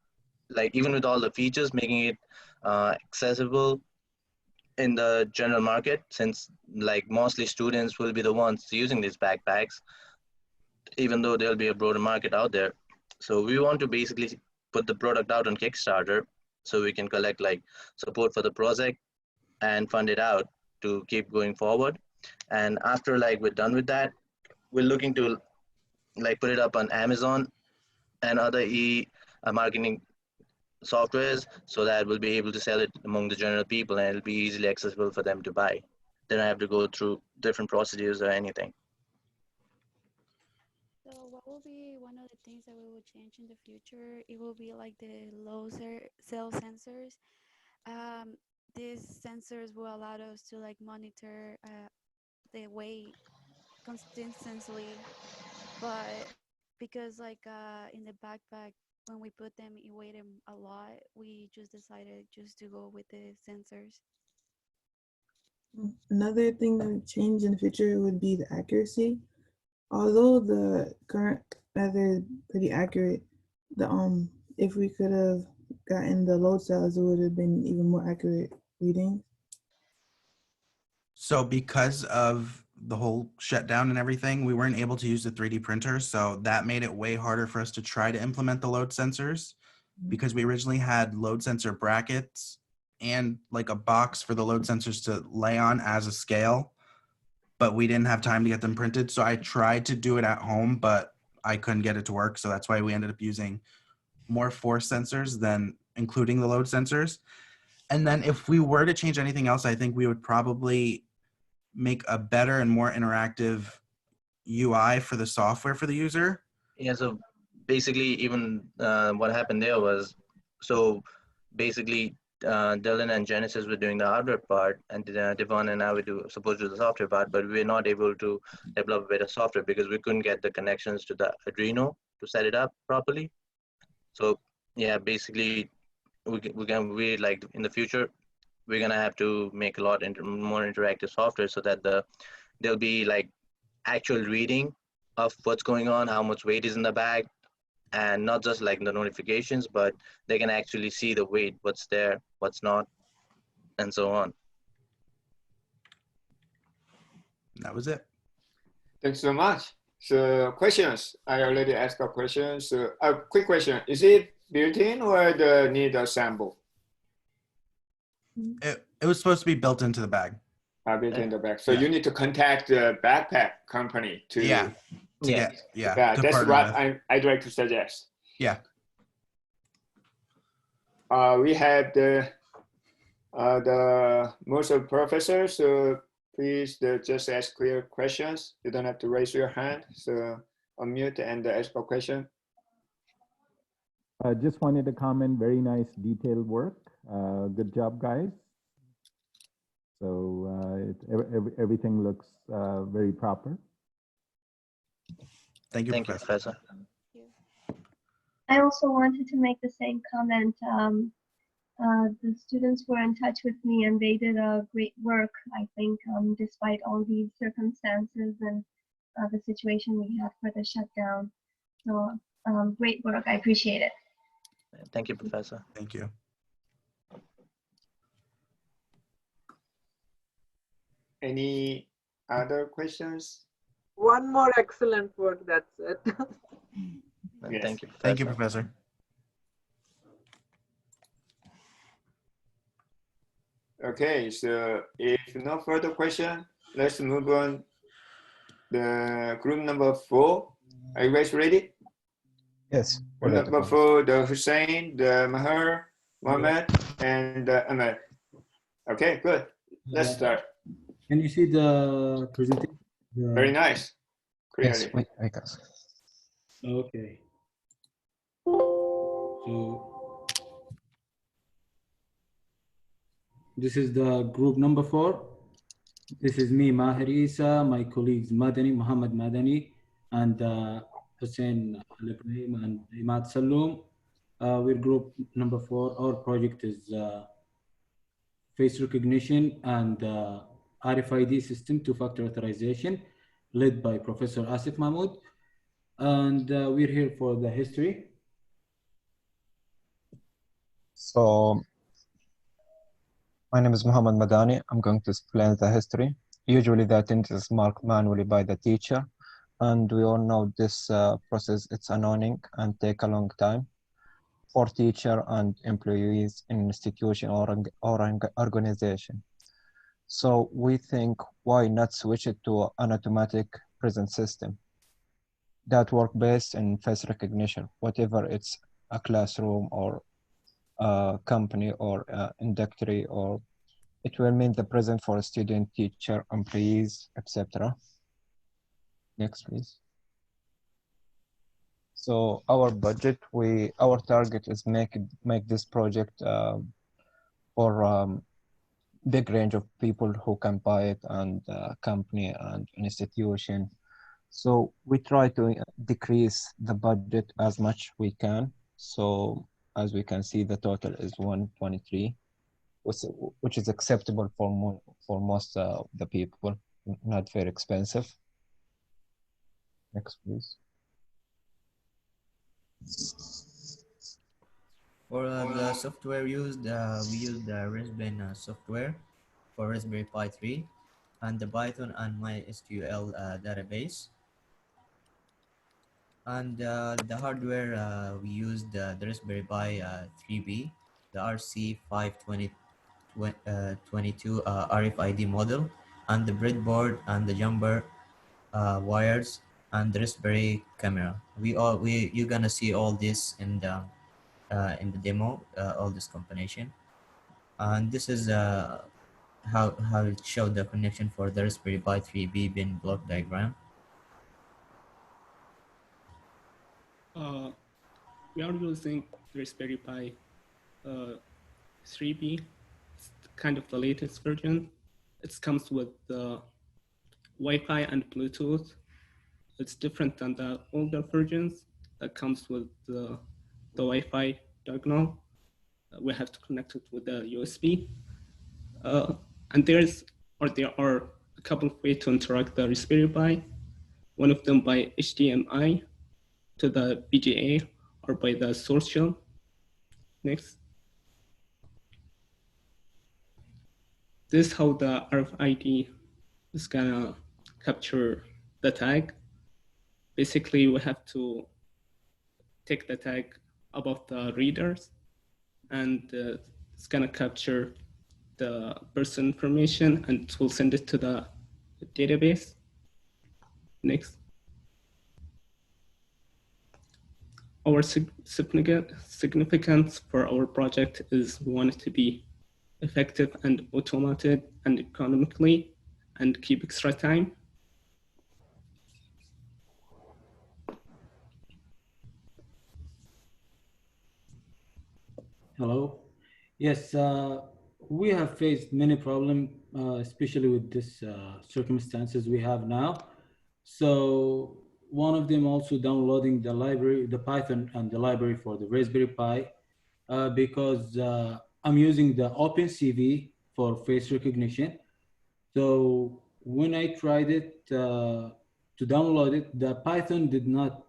like even with all the features, making it accessible in the general market, since like mostly students will be the ones using these backpacks, even though there'll be a broader market out there. So we want to basically put the product out on Kickstarter so we can collect like support for the project and fund it out to keep going forward. And after like we're done with that, we're looking to like put it up on Amazon and other marketing softwares so that we'll be able to sell it among the general people and it'll be easily accessible for them to buy. They don't have to go through different procedures or anything. So what will be one of the things that we will change in the future? It will be like the low cell sensors. These sensors will allow us to like monitor the weight consistently, but because in the backpack when we put them it weighed them a lot, we just decided just to go with the sensors. Another thing that would change in the future would be the accuracy. Although the current method is pretty accurate, if we could have gotten the load cells, it would have been even more accurate readings. So because of the whole shutdown and everything, we weren't able to use the 3D printer. So that made it way harder for us to try to implement the load sensors because we originally had load sensor brackets and like a box for the load sensors to lay on as a scale, but we didn't have time to get them printed. So I tried to do it at home, but I couldn't get it to work. So that's why we ended up using more force sensors than including the load sensors. And then if we were to change anything else, I think we would probably make a better and more interactive UI for the software for the user. Yeah, so basically even what happened there was, so basically Dylan and Genesis were doing the hardware part and Devon and I were supposed to do the software part, but we were not able to develop a better software because we couldn't get the connections to the Arduino to set it up properly. So yeah, basically we like in the future, we're gonna have to make a lot more interactive software so that there'll be like actual reading of what's going on, how much weight is in the bag, and not just like the notifications, but they can actually see the weight, what's there, what's not, and so on. That was it. Thanks so much. So questions, I already asked a question. So a quick question, is it built-in or the need assemble? It was supposed to be built into the bag. Built in the bag. So you need to contact the backpack company to that's what I'd like to suggest. Yeah. We have the most of professors, so please just ask clear questions. You don't have to raise your hand. So unmute and ask a question. I just wanted to comment, very nice detailed work. Good job, guys. So everything looks very proper. Thank you, Thank you, Professor. Professor. I also wanted to make the same comment. The students were in touch with me and they did a great work, I think, despite all these circumstances and the situation we had for the shutdown. So great work. I appreciate it. Thank you, Professor. Thank you. Any other questions? One more excellent work, that's it. Yes. Thank you, Professor. Thank you, Professor. Okay, so if no further question, let's move on. The group number 4. Are you guys ready? Yes. Group number 4, the Hussein, the Maher, Mohammed, and Ahmed. Okay, good. Let's start. Can you see the presentation? Very nice. Clearly. Yes, wait, I guess. Okay. So this is the group number 4. This is me, Maher Isa, my colleagues Madani, Muhammad Madani, and Hussein Al Ibrahim and Imad Saloom. We're group number 4. Our project is face recognition and RFID system two-factor authorization, led by Professor Asif Mahmoud. And we're here for the history. So, my name is Muhammad Madani. I'm going to explain the history. Usually the attendance is marked manually by the teacher. And we all know this process, it's annoying and take a long time for teacher and employees in institution or organization. So we think, why not switch it to an automatic present system that work based in face recognition, whatever it's a classroom or a company or industry, or it will mean the present for a student, teacher, employees, etc. Next, please. So our budget, our target is make this project for big range of people who can buy it, and company and institution. So we try to decrease the budget as much we can. So as we can see, the total is 123, which is acceptable for most of the people, not very expensive. Next, please. For the software used, we use the Raspberry software for Raspberry Pi 3 and the Python and MySQL database. And the hardware, we used the Raspberry Pi 3B, the RC522 RFID model, and the breadboard and the jumper wires and the Raspberry camera. You're gonna see all this in the demo, all this combination. And this is how it showed the connection for the Raspberry Pi 3B bin block diagram. We are using Raspberry Pi 3B. It's kind of the latest version. It comes with the Wi-Fi and Bluetooth. It's different than the older versions that comes with the Wi-Fi diagonal. We have to connect it with the USB. And there are a couple of ways to interact the Raspberry Pi. One of them by HDMI to the BGA or by the source shell. Next. This is how the RFID is gonna capture the tag. Basically, we have to take the tag above the readers, and it's gonna capture the person information and it will send it to the database. Next. Our significance for our project is we want it to be effective and automated and economically and keep extra time. Hello. Yes, we have faced many problems especially with this circumstances we have now. So one of them also downloading the library, the Python and the library for the Raspberry Pi, because I'm using the OpenCV for face recognition. So when I tried it to download it, the Python did not,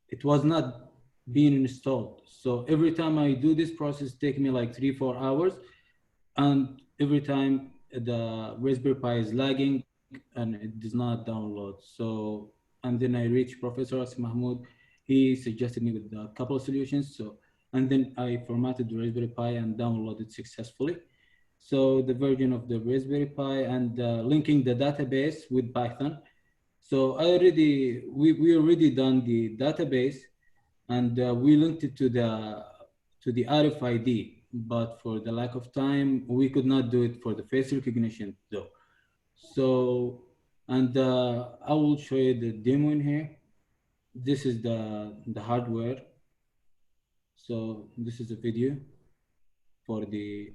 it was not being installed. So every time I do this process, take me like 3-4 hours. And every time the Raspberry Pi is lagging and it does not download. So, and then I reached Professor Asim Mahmoud. He suggested me with a couple of solutions. So, and then I formatted the Raspberry Pi and downloaded successfully. So the version of the Raspberry Pi and linking the database with Python. So we already done the database, and we linked it to the RFID. But for the lack of time, we could not do it for the face recognition though. So, and I will show you the demo in here. This is the hardware. So this is a video for the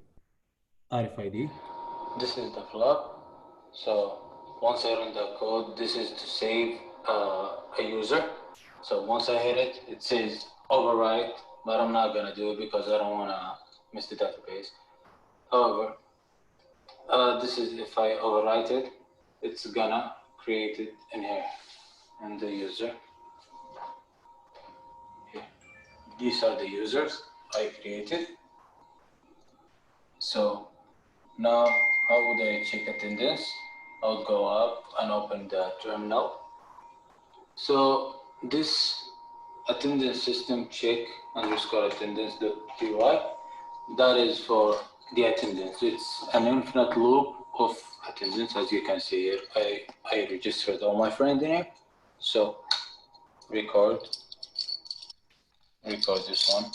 RFID. This is the flop. So once I run the code, this is to save a user. So once I hit it, it says overwrite, but I'm not gonna do it because I don't wanna miss the database. However, this is if I overwrite it, it's gonna create it in here, and the user. Here. These are the users I created. So now, how would I check attendance? I would go up and open the terminal. So this attendance system check underscore attendance.py, that is for the attendance. It's an infinite loop of attendance. As you can see here, I registered all my friends in here. So record this one,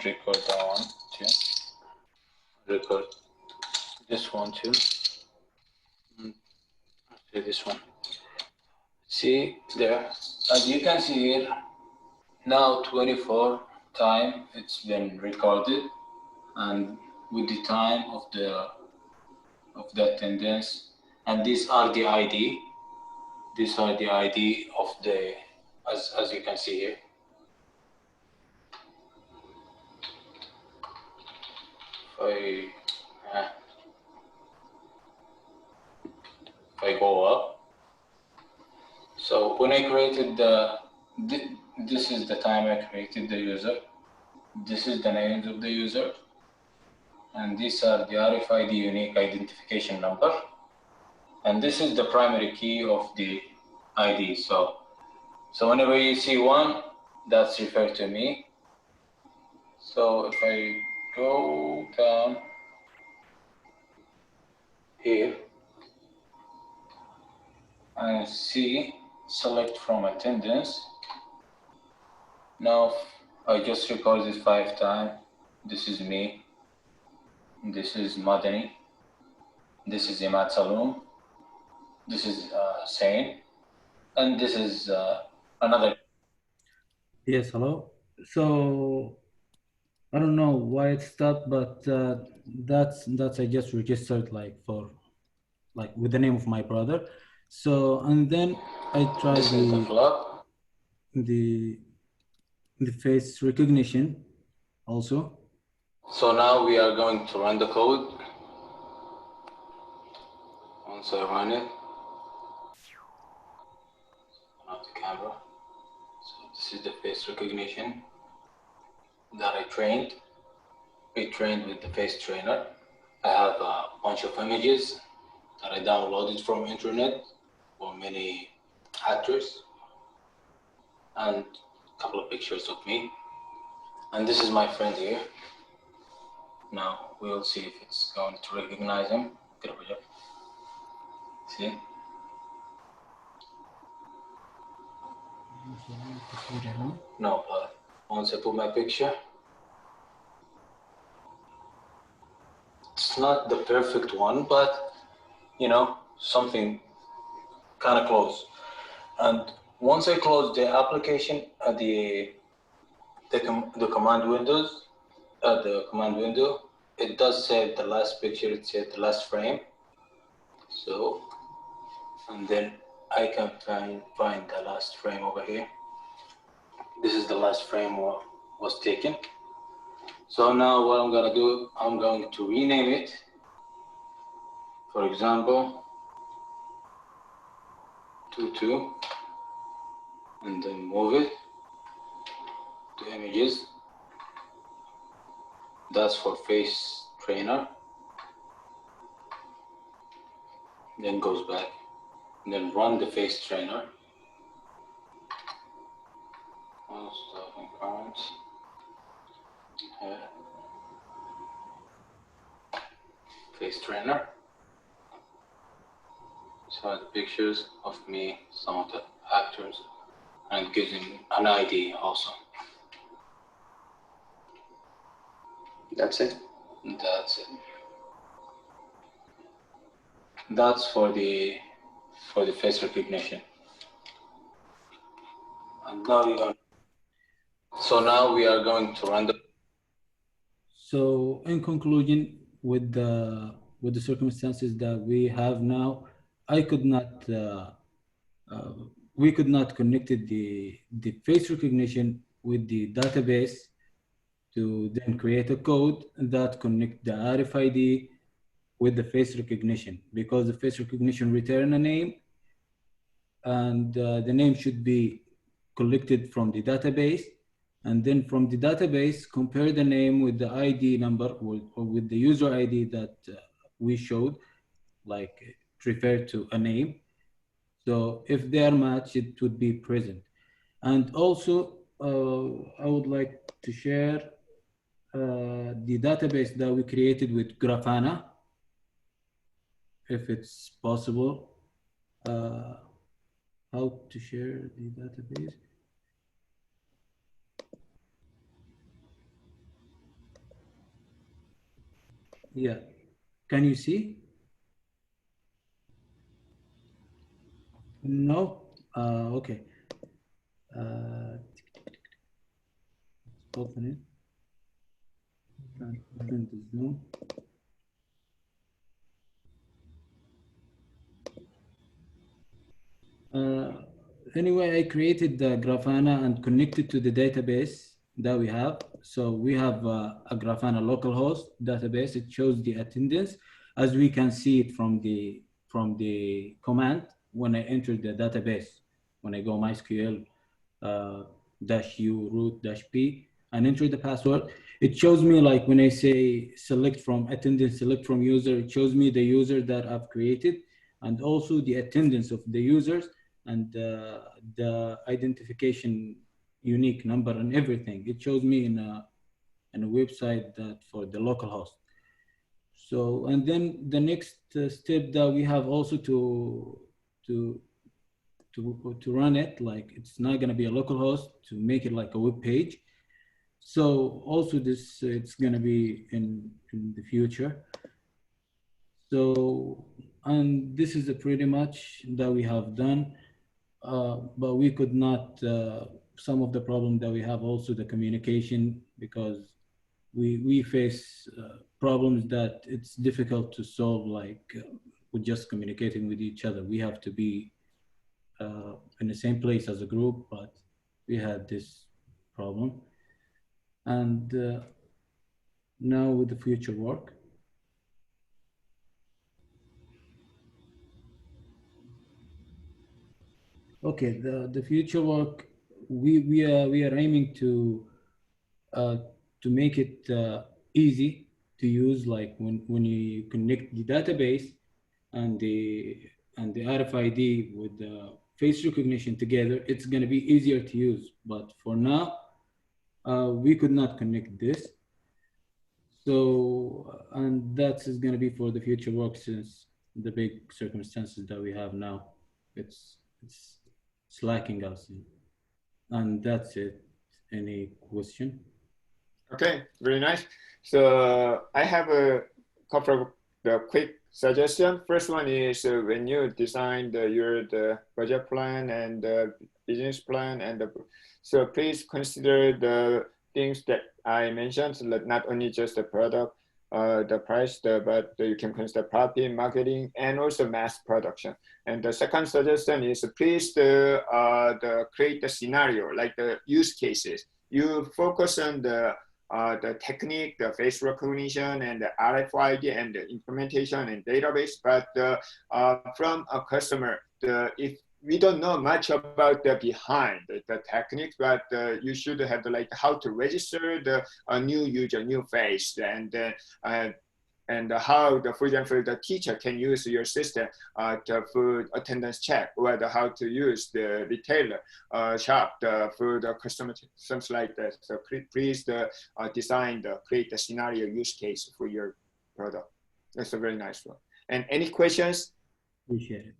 record that one too, record this one too, okay, this one. See there, as you can see here, now 24 time it's been recorded, and with the time of the attendance, and these are the ID. These are the ID of the, as you can see here. If I go up, so when I created this is the time I created the user. This is the names of the user, and these are the RFID unique identification number, and this is the primary key of the ID. So whenever you see one, that's referred to me. So if I go down here and see, select from attendance. Now I just record this 5 times. This is me. This is Madani. This is Imad Saloom. This is Hussein. And this is another. Yes, hello. So I don't know why it stopped, but that's I just registered with the name of my brother. So, and then I tried the face recognition also. So now we are going to run the code. Once I run it, turn off the camera. So this is the face recognition that I trained. We trained with the face trainer. I have a bunch of images that I downloaded from internet for many actors, and a couple of pictures of me. And this is my friend here. Now we'll see if it's going to recognize him. See? No, but once I put my picture, it's not the perfect one, but you know, something kind of close. And once I close the application, the command windows, the command window, it does save the last picture, it said the last frame. So, and then I can find the last frame over here. This is the last frame was taken. So now what I'm gonna do, I'm going to rename it. For example, 22, and then move it to images. That's for face trainer. Then goes back, and then run the face trainer. Starting comments. Face trainer. So the pictures of me, some of the actors, and gives him an ID also. That's it. That's it. That's for the face recognition. And now now we are going to run the. So in conclusion, with the circumstances that we have now, I could not we could not connect the face recognition with the database to then create a code that connect the RFID with the face recognition, because the face recognition return a name, and the name should be collected from the database, and then from the database compare the name with the ID number or with the user ID that we showed, like refer to a name. So if they are matched, it would be present. And also I would like to share the database that we created with Grafana, if it's possible. How to share the database? Yeah, can you see? No? Okay. Open it. Open the Zoom. Anyway, I created the Grafana and connected to the database that we have. So we have a Grafana localhost database. It shows the attendance, as we can see it from the command when I enter the database. When I go MySQL -u root -p and enter the password, it shows me, like when I say select from attendance, select from user, it shows me the user that I've created and also the attendance of the users and the identification unique number and everything. It shows me in a website that for the local host. So, and then the next step that we have also to run it, like it's not going to be a local host, to make it like a web page. So also this, it's going to be in the future. So, and this is pretty much that we have done, but we could not, some of the problem that we have also the communication, because we face problems that it's difficult to solve, like with just communicating with each other. We have to be in the same place as a group, but we had this problem. And now with the future work, okay, the future work, we are aiming to make it easy to use, like when you connect the database and the RFID with the face recognition together, it's going to be easier to use. But for now, we could not connect this. So, and that is going to be for the future work, since the big circumstances that we have now, it's lacking us. And that's it. Any question? Okay, very nice. So I have a couple of the quick suggestions. First one is when you design your budget plan and the business plan, and so please consider the things that I mentioned, not only just the product, the price, but you can consider profit, marketing, and also mass production. And the second suggestion is please create the scenario, like the use cases. You focus on the technique, the face recognition, and the RFID, and the implementation and database. But from a customer, if we don't know much about the behind the technique, but you should have like how to register the new user, new face, and how for example, the teacher can use your system for attendance check, or how to use the retailer shop for the customer, something like that. So please design create the scenario use case for your product. That's a very nice one. And any questions? Appreciate it.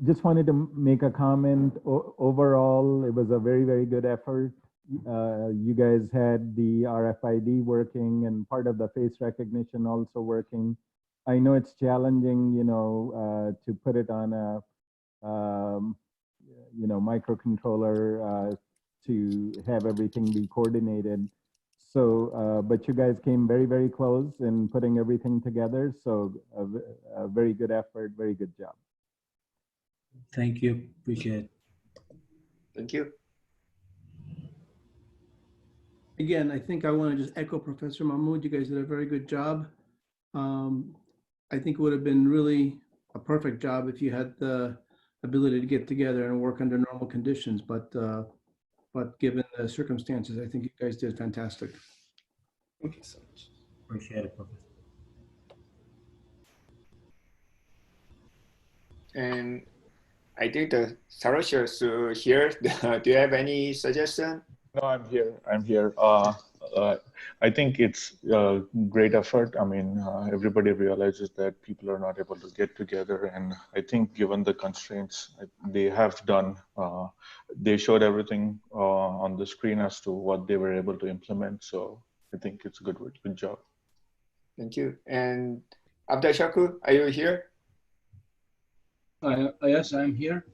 Just wanted to make a comment. Overall, it was a very, very good effort. You guys had the RFID working and part of the face recognition also working. I know it's challenging, to put it on a, microcontroller to have everything be coordinated. So, but you guys came very, very close in putting everything together. So a very good effort, very good job. Thank you. Appreciate it. Thank you. Again, I think I want to just echo Professor Mahmoud. You guys did a very good job. I think it would have been really a perfect job if you had the ability to get together and work under normal conditions. But given the circumstances, I think you guys did fantastic. Thank you so much. Appreciate it, Professor. And I think the Sarosha is here. Do you have any suggestion? No, I'm here. I'm here. I think it's a great effort. I mean, everybody realizes that people are not able to get together. And I think given the constraints they have done, they showed everything on the screen as to what they were able to implement. So I think it's a good job. Thank you. And Abdul Shakur, are you here? Yes, I'm here.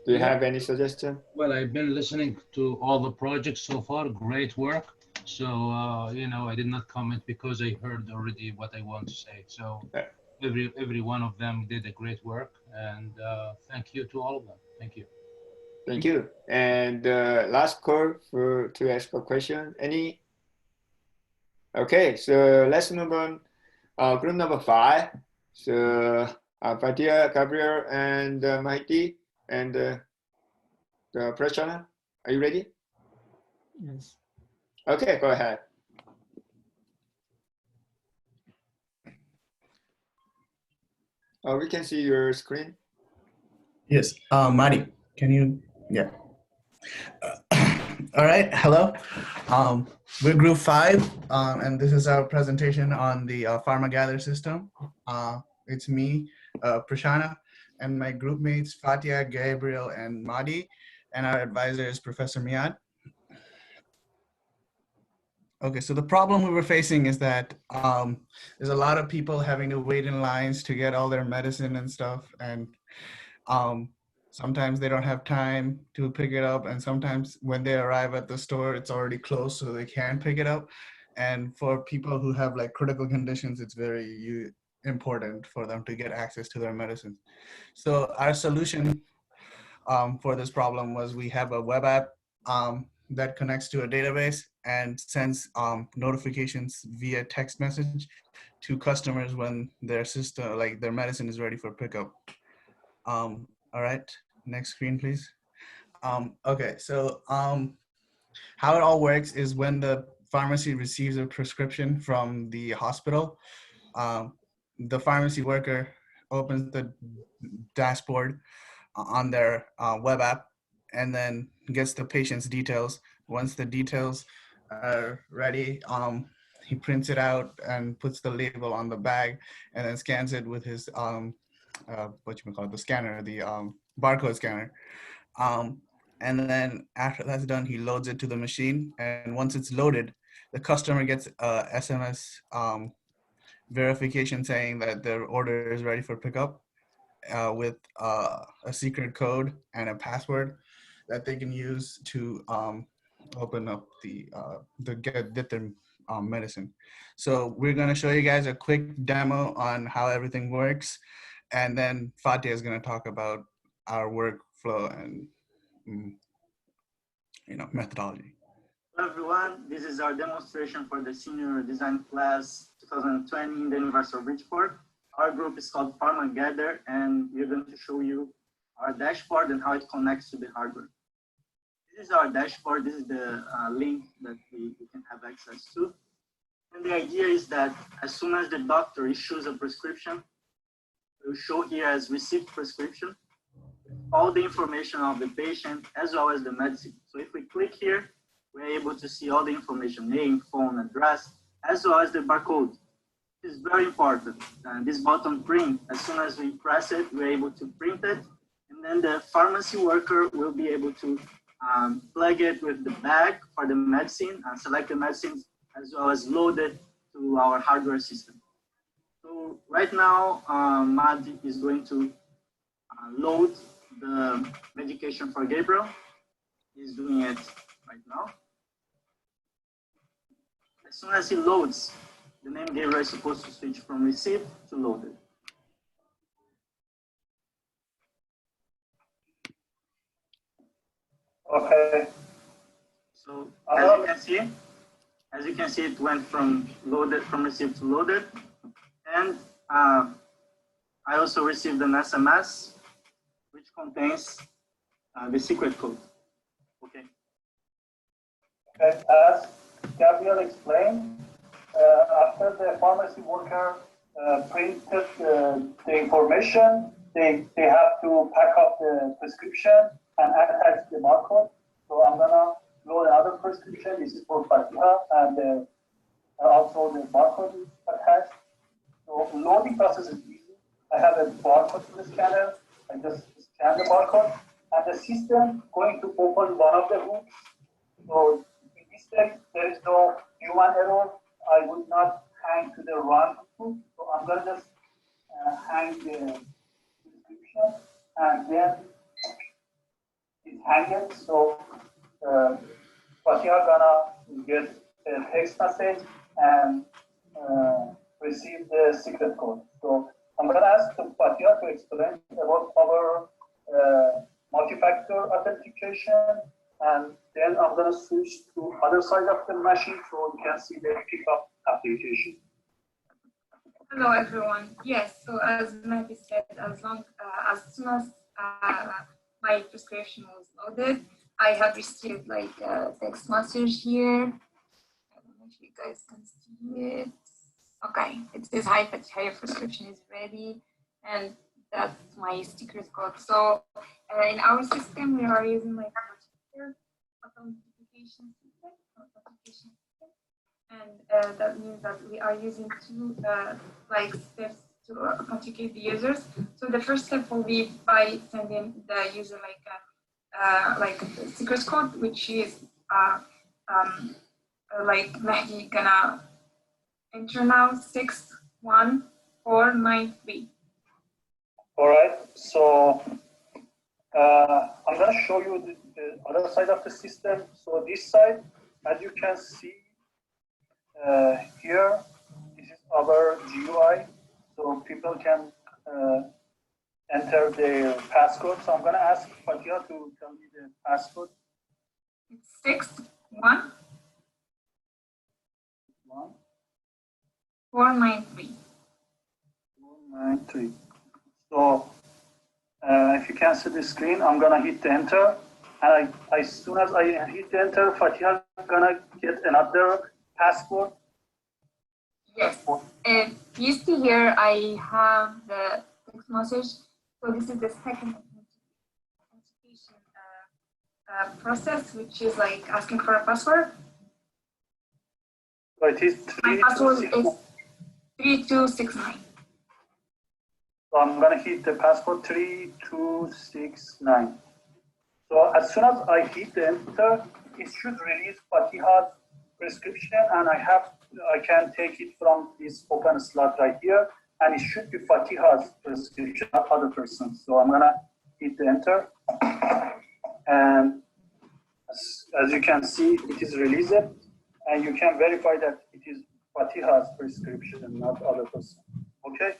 Do you have any suggestion? Well, I've been listening to all the projects so far. Great work. So, I did not comment because I heard already what I want to say. So every one of them did a great work. And thank you to all of them. Thank you. Thank you. And last call to ask a question. Any? Okay, so let's move on. Group number 5. So Fatia, Gabriel, and Mahdi, and the Prashana, are you ready? Yes. Okay, go ahead. We can see your screen. Yes, Mahdi, can you, yeah. All right, hello. We're group 5, and this is our presentation on the PharmaGather system. It's me, Prashana, and my group mates, Fatia, Gabriel, and Mahdi, and our advisor is Professor Miad. Okay, so the problem we were facing is that there's a lot of people having to wait in lines to get all their medicine and stuff, and sometimes they don't have time to pick it up, and sometimes when they arrive at the store, it's already closed, so they can't pick it up. And for people who have like critical conditions, it's very important for them to get access to their medicines. So our solution for this problem was we have a web app that connects to a database and sends notifications via text message to customers when their system, like their medicine, is ready for pickup. All right, next screen, please. Okay, so how it all works is when the pharmacy receives a prescription from the hospital, the pharmacy worker opens the dashboard on their web app and then gets the patient's details. Once the details are ready, he prints it out and puts the label on the bag and then scans it with his the scanner, the barcode scanner. And then after that's done, he loads it to the machine. And once it's loaded, the customer gets a SMS verification saying that their order is ready for pickup with a secret code and a password that they can use to open up the get their medicine. So we're gonna show you guys a quick demo on how everything works, and then Fatia is gonna talk about our workflow and methodology. Hello everyone, this is our demonstration for the senior design class 2020 in the University of Bridgeport. Our group is called PharmaGather, and we're going to show you our dashboard and how it connects to the hardware. This is our dashboard. This is the link that we can have access to. And the idea is that as soon as the doctor issues a prescription, we'll show here as received prescription, all the information of the patient as well as the medicine. So if we click here, we're able to see all the information, name, phone, address, as well as the barcode. This is very important. This button print, as soon as we press it, we're able to print it. And then the pharmacy worker will be able to plug it with the bag for the medicine and select the medicines, as well as load it to our hardware system. So right now, Mad is going to load the medication for Gabriel. He's doing it right now. As soon as he loads, the name Gabriel is supposed to switch from received to loaded. Okay. So as you can see, it went from received to loaded, and I also received an SMS which contains the secret code. Okay. Okay. As Gabriel explained, after the pharmacy worker printed the information, they have to pack up the prescription and attach the barcode. So I'm gonna load another prescription. This is for Fatiha, and also the barcode is attached. So loading process is easy. I have a barcode in the scanner. I just scan the barcode, and the system going to open one of the hooks. So in this case, there is no human error. I would not hang to the run hook. So I'm gonna just hang the prescription, and then it's hanged. So Fatiha gonna get a text message and receive the secret code. So I'm gonna ask Fatiha to explain about our multi-factor authentication, and then I'm gonna switch to other side of the machine so you can see the pickup application. Hello everyone. Yes, so as Mehdi said, as soon as my prescription was loaded, I have received like a text message here. I don't know if you guys can see it. Okay, it says, "Hi Fatiha, your prescription is ready," and that's my secret code. So in our system, we are using like a authentication system, and that means that we are using two like steps to authenticate the users. So the first step will be by sending the user like a secret code, which is like Mehdi gonna enter now 61493. All right, so I'm going to show you the other side of the system. So this side, as you can see here, this is our GUI. So people can enter their passcode. So I'm going to ask Fatiha to tell me the passcode. It's 61493. 493. So if you can see the screen, I'm gonna hit enter, and as soon as I hit enter, Fatiha is gonna get another password. Yes. You see here, I have the text message. So this is the second authentication process, which is like asking for a password. So it is my password is 3269. So I'm going to hit the password 3269. So as soon as I hit the enter, it should release Fatiha's prescription, and I can take it from this open slot right here, and it should be Fatiha's prescription, not other person's. So I'm going to hit the enter, and as as you can see, it is released, and you can verify that it is Fatiha's prescription, not other person. Okay?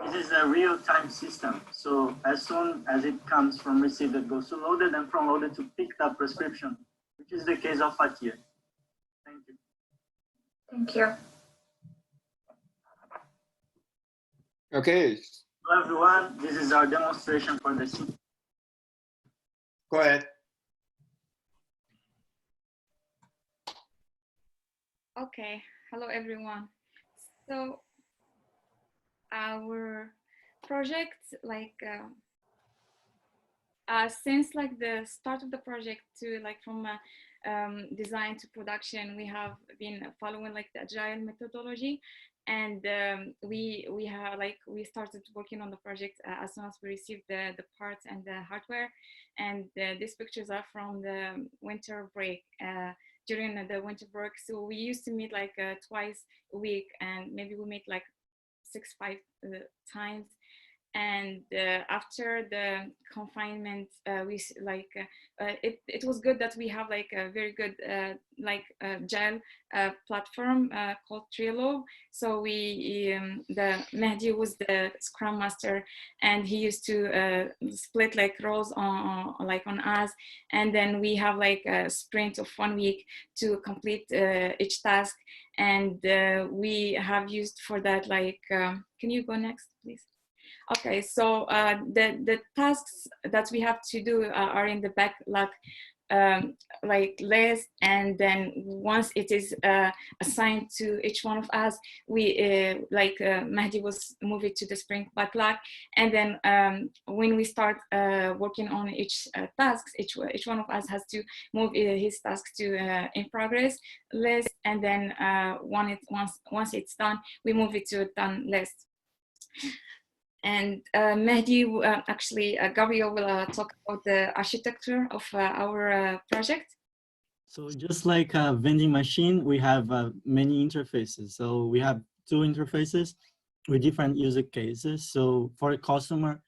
This is a real-time system. So as soon as it comes from received, it goes to loaded, and from loaded to picked up prescription, which is the case of Fatia. Thank you. Thank you. Okay, Hello everyone, this is our demonstration for the system. go ahead. Okay, hello everyone. So our project, since the start of the project to from design to production, we have been following the agile methodology, and we have we started working on the project as soon as we received the parts and the hardware. And these pictures are from the winter break. During the winter break, so we used to meet twice a week, and maybe we meet 5 times. And after the confinement, it was good that we have a very good agile platform called Trello. So the Mehdi was the Scrum Master, and he used to split roles on us, and then we have a sprint of 1 week to complete each task. And we have used for that can you go next, please? Okay, so the tasks that we have to do are in the backlog list, and then once it is assigned to each one of us, we Mehdi was moved to the sprint backlog, and then when we start working on each tasks, each one of us has to move his tasks to in progress list, and then once it's done, we move it to a done list. And Mehdi, Gabriel will talk about the architecture of our project. So just like a vending machine, we have many interfaces. So we have 2 interfaces with different user cases. So for a customer,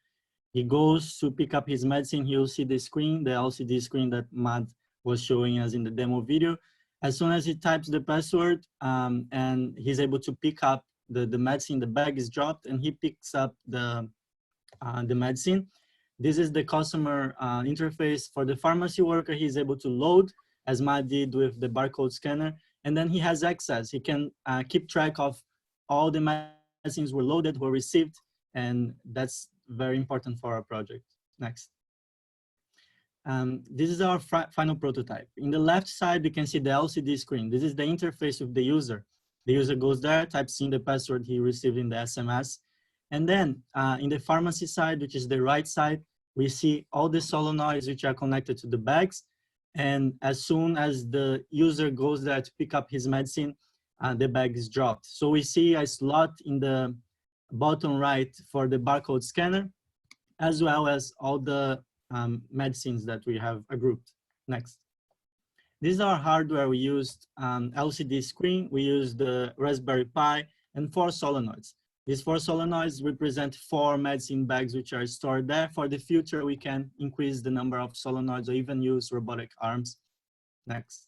he goes to pick up his medicine, he'll see the screen, the LCD screen that Matt was showing us in the demo video. As soon as he types the password and he's able to pick up the medicine, the bag is dropped, and he picks up the medicine. This is the customer interface. For the pharmacy worker, he's able to load, as Matt did with the barcode scanner, and then he has access. He can keep track of all the medicines were loaded, were received, and that's very important for our project. Next. This is our final prototype. In the left side, you can see the LCD screen. This is the interface with the user. The user goes there, types in the password he received in the SMS. And then in the pharmacy side, which is the right side, we see all the solenoids which are connected to the bags. And as soon as the user goes there to pick up his medicine, the bag is dropped. So we see a slot in the bottom right for the barcode scanner, as well as all the medicines that we have grouped. Next. This is our hardware. We used LCD screen, we used the Raspberry Pi, and 4 solenoids. These 4 solenoids represent 4 medicine bags which are stored there. For the future, we can increase the number of solenoids or even use robotic arms. Next.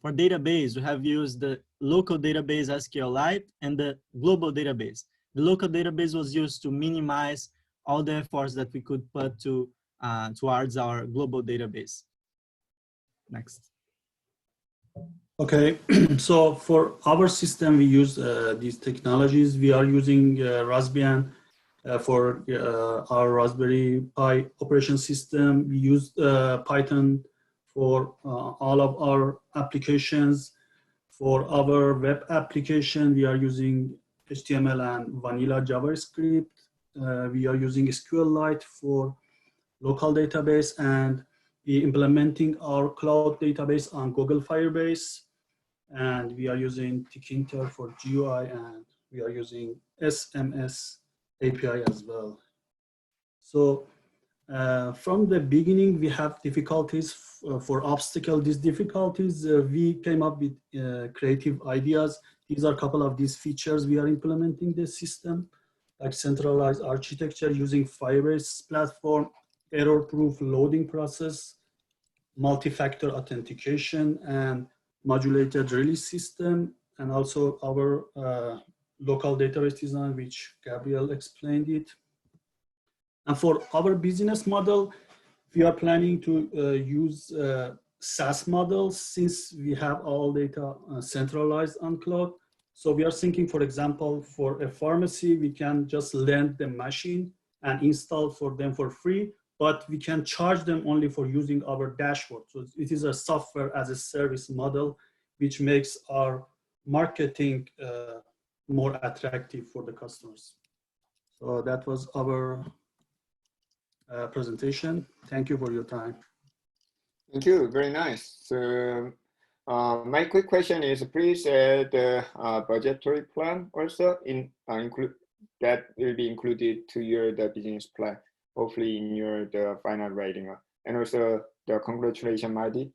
For database, we have used the local database SQLite and the global database. The local database was used to minimize all the efforts that we could put towards our global database. Next. Okay, so for our system, we use these technologies. We are using Raspbian for our Raspberry Pi operation system. We use Python for all of our applications. For our web application, we are using HTML and vanilla JavaScript. We are using SQLite for local database, and implementing our cloud database on Google Firebase, and we are using Tkinter for GUI, and we are using SMS API as well. So from the beginning, we have difficulties for obstacle these difficulties. We came up with creative ideas. These are a couple of these features we are implementing the system, like centralized architecture using Firebase platform, error-proof loading process, multi-factor authentication and modulated release system, and also our local database design, which Gabriel explained it. And for our business model, we are planning to use SaaS models since we have all data centralized on cloud. So we are thinking, for example, for a pharmacy, we can just lend the machine and install for them for free, but we can charge them only for using our dashboard. So it is a software as a service model, which makes our marketing more attractive for the customers. So that was our presentation. Thank you for your time. Thank you, very nice. So my quick question is, please add the budgetary plan also include that will be included to your business plan, hopefully in your final writing, and also the congratulations, Mahdi.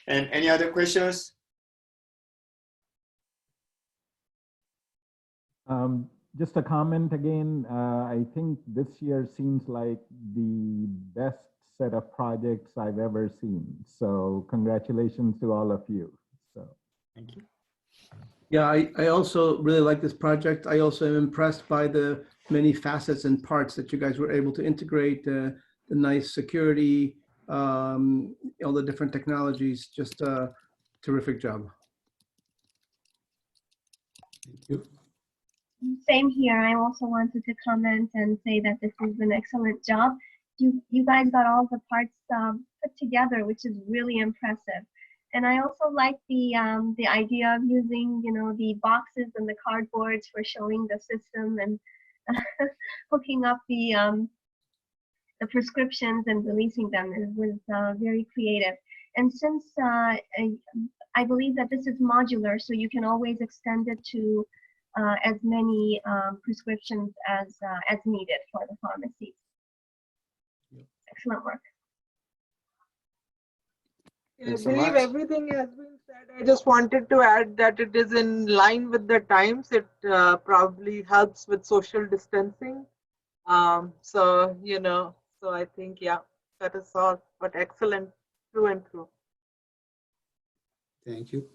And any other questions? Just a comment again. I think this year seems like the best set of projects I've ever seen. So congratulations to all of you. So thank you. Yeah, I also really like this project. I also am impressed by the many facets and parts that you guys were able to integrate, the nice security, all the different technologies. Just a terrific job. Thank you. Same here. I also wanted to comment and say that this is an excellent job. You guys got all the parts put together, which is really impressive. And I also like the idea of using, the boxes and the cardboards for showing the system and hooking up the prescriptions and releasing them. It was very creative. And since I believe that this is modular, so you can always extend it to as many prescriptions as needed for the pharmacies. Excellent work. I believe everything has been said. I just wanted to add that it is in line with the times. It probably helps with social distancing. So I think, yeah, that is all, but excellent through and through. Thank you.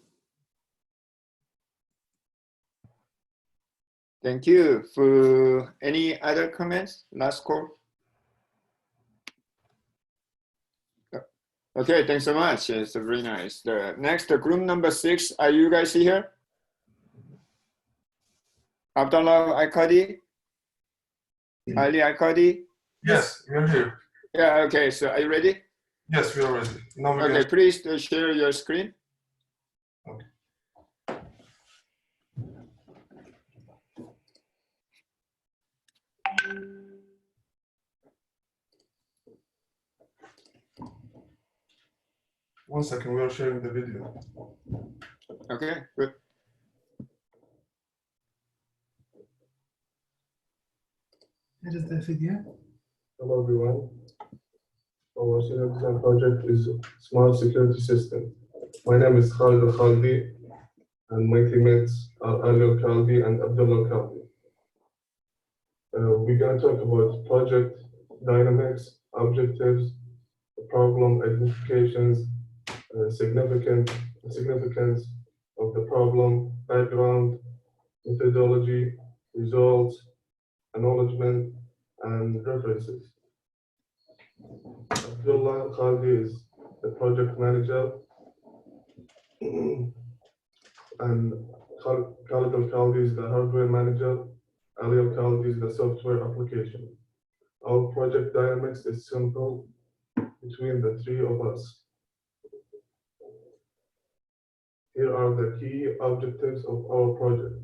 Thank you. For any other comments? Last call. Okay, thanks so much. It's very nice. The next, group number 6. Are you guys here? Abdullah Aikadi? Ali Aikadi? Yes, we're here. Yeah, okay. So are you ready? Yes, we are ready. Now we okay, can... please share your screen. Okay. One second, we are sharing the video. Okay, good. Here is the video. Hello, everyone. Our senior design project is Smart Security System. My name is Khalid Al-Khaldi, and my teammates are Ali Al-Khaldi and Abdullah Al-Khaldi. We're going to talk about project dynamics, objectives, problem identifications, significance of the problem, background, methodology, results, acknowledgement, and references. Abdullah Khaldi is the project manager, and Khalid Al-Khaldi is the hardware manager, Ali Al-Khaldi is the software application. Our project dynamics is simple between the three of us. Here are the key objectives of our project.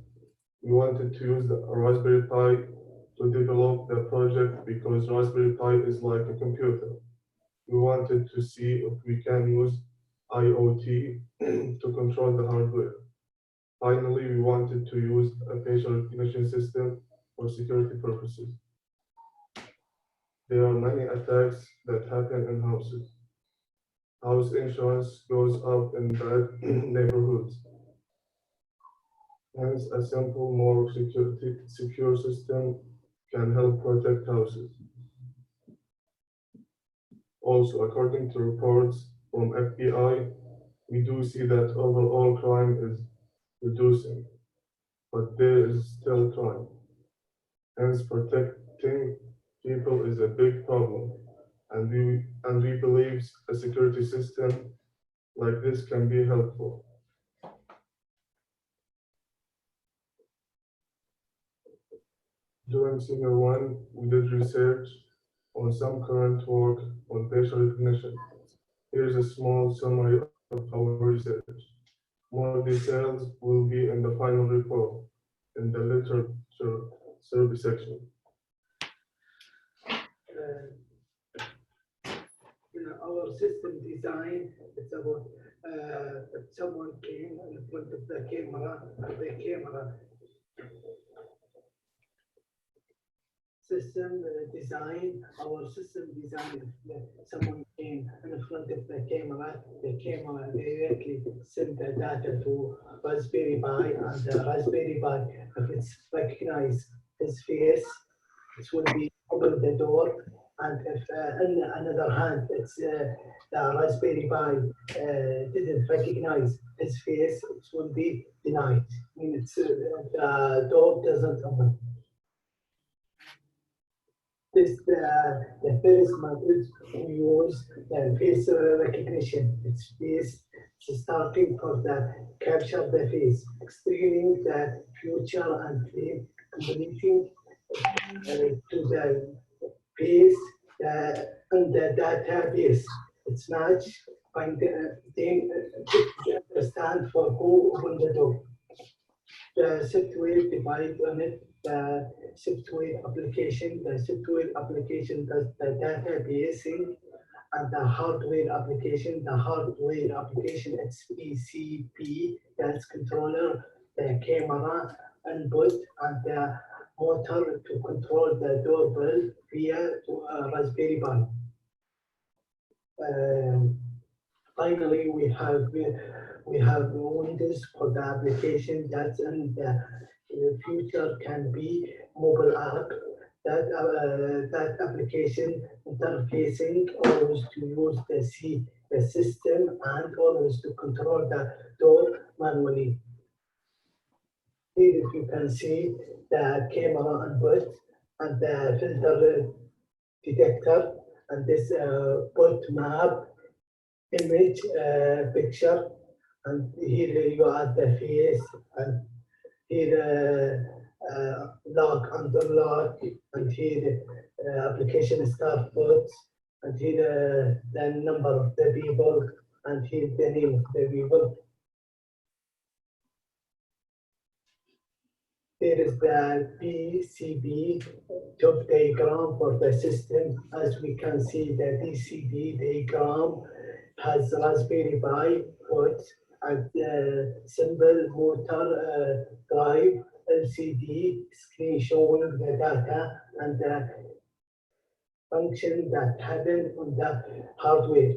We wanted to use the Raspberry Pi to develop the project because Raspberry Pi is like a computer. We wanted to see if we can use IoT to control the hardware. Finally, we wanted to use a facial recognition system for security purposes. There are many attacks that happen in houses. House insurance goes up in bad neighborhoods. Hence, a simple, more secure system can help protect houses. Also, according to reports from FBI, we do see that overall crime is reducing, but there is still crime. Hence, protecting people is a big problem, and we believe a security system like this can be helpful. During Senior 1, we did research on some current work on facial recognition. Here's a small summary of our research. More details will be in the final report in the literature survey section. Our system design, it's about someone came in front of the camera, system design, our system design, someone came in front of the camera directly send the data to Raspberry Pi, and the Raspberry Pi, if it's recognize his face, it will be open the door. And if on another hand, it's the Raspberry Pi didn't recognize his face, it will be denied. I mean, it's the door doesn't open. This the first method we use face recognition. It's face starting for the capture the face, screening the future and completing to the face and the database. It's match find stand for who opened the door. The software divide on it, the software application does the databasing, and the hardware application it's PCB, that's controller, the camera input, and the motor to control the doorbell via Raspberry Pi. Finally, we have Windows for the application that's in the future can be mobile app. That application interfacing always to use the system and always to control the door manually. Here you can see the camera input and the filter detector and this boot map image picture, and here you add the face, and here lock, unlock, and here application start bots, and here the number of the people, and here the name of the people. Here is the PCB top diagram for the system. As we can see, the PCB diagram has Raspberry Pi port and symbol motor drive, LCD screen showing the data and the function that happen on the hardware.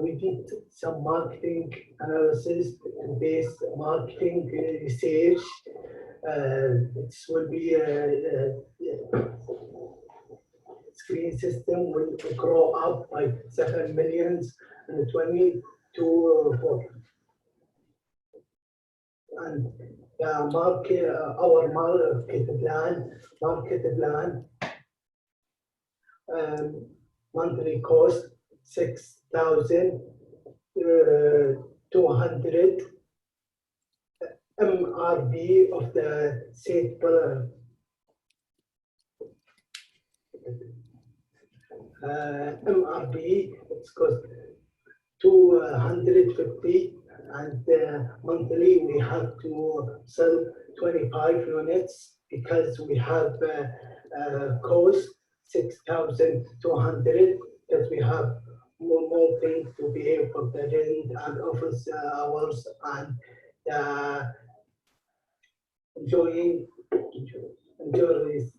We did some marketing analysis based marketing research. This will be screen system will grow up by 7 million in 2024. And our market plan, monthly cost 6,200 MRB of the seat per MRB, it's cost 250, and monthly we have to sell 25 units because we have cost 6,200, because we have more things to pay for the rent and office hours and enjoying this.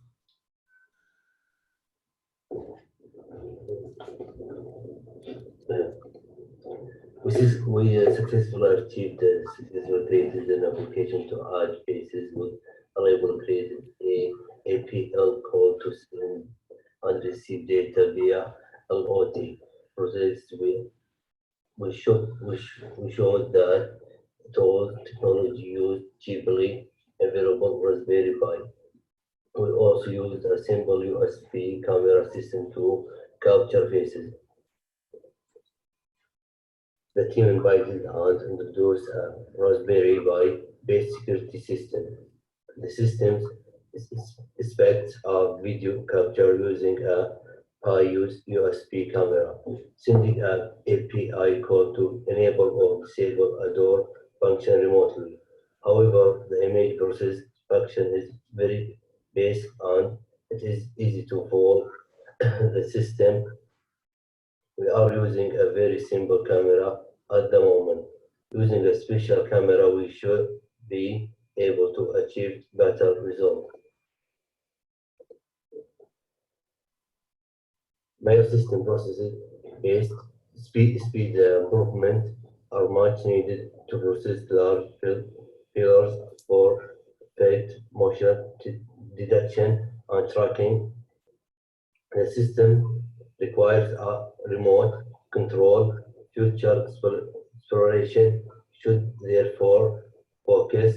We successfully achieved successful created an application to add faces with enable created a APL code to send and receive data via LOT process. We showed that all technology used cheaply available Raspberry Pi. We also used a simple USB camera system to capture faces. The team invited and introduced a Raspberry Pi based security system. The system expects a video capture using a Pi USB camera, sending an API call to enable or disable a door function remotely. However, the image process function is very basic and it is easy to fall. The system, we are using a very simple camera at the moment. Using a special camera, we should be able to achieve better results. Mail system processes based speed improvement are much needed to process large files for fate motion detection and tracking. The system requires a remote control. Future exploration should therefore focus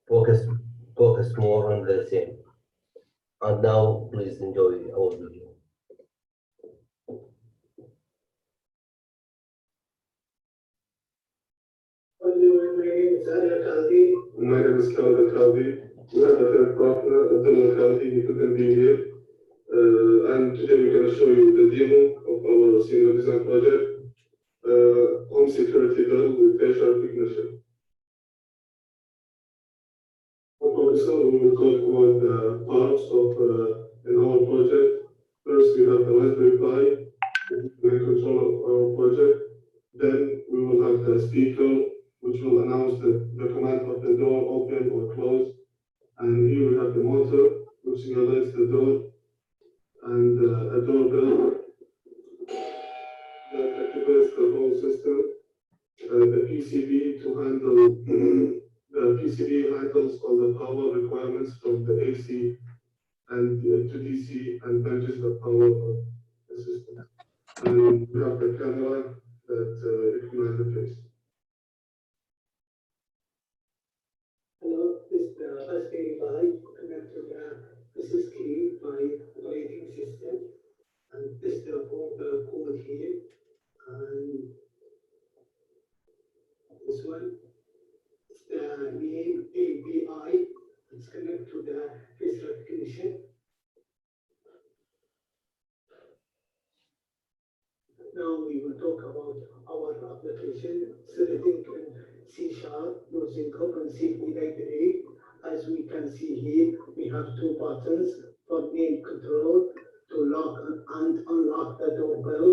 focus focus more on the same. And now please enjoy our video. My name is Khalid Khaldi. We have a third partner, Abdullah Khaldi. He couldn't be here. And today we're going to show you the demo of our senior design project, home security door with facial recognition. So we will talk about the parts of in our project. First, we have the Raspberry Pi, the control of our project. Then we will have the speaker, which will announce the command of the door open or close. And here we have the motor, which simulates the door, and a doorbell that activates the whole system. The PCB to handle the PCB handles all the power requirements from the AC and to DC and manages the power of the system. And we have the camera that recognizes the face. Hello, this is the Raspberry Pi connected to the SSK Pi operating system, and this is the code here, and this one is the name API. It's connected to the face recognition. Now we will talk about our application. It's written in C# using OpenCV library. As we can see here, we have two buttons for name control to lock and unlock the doorbell.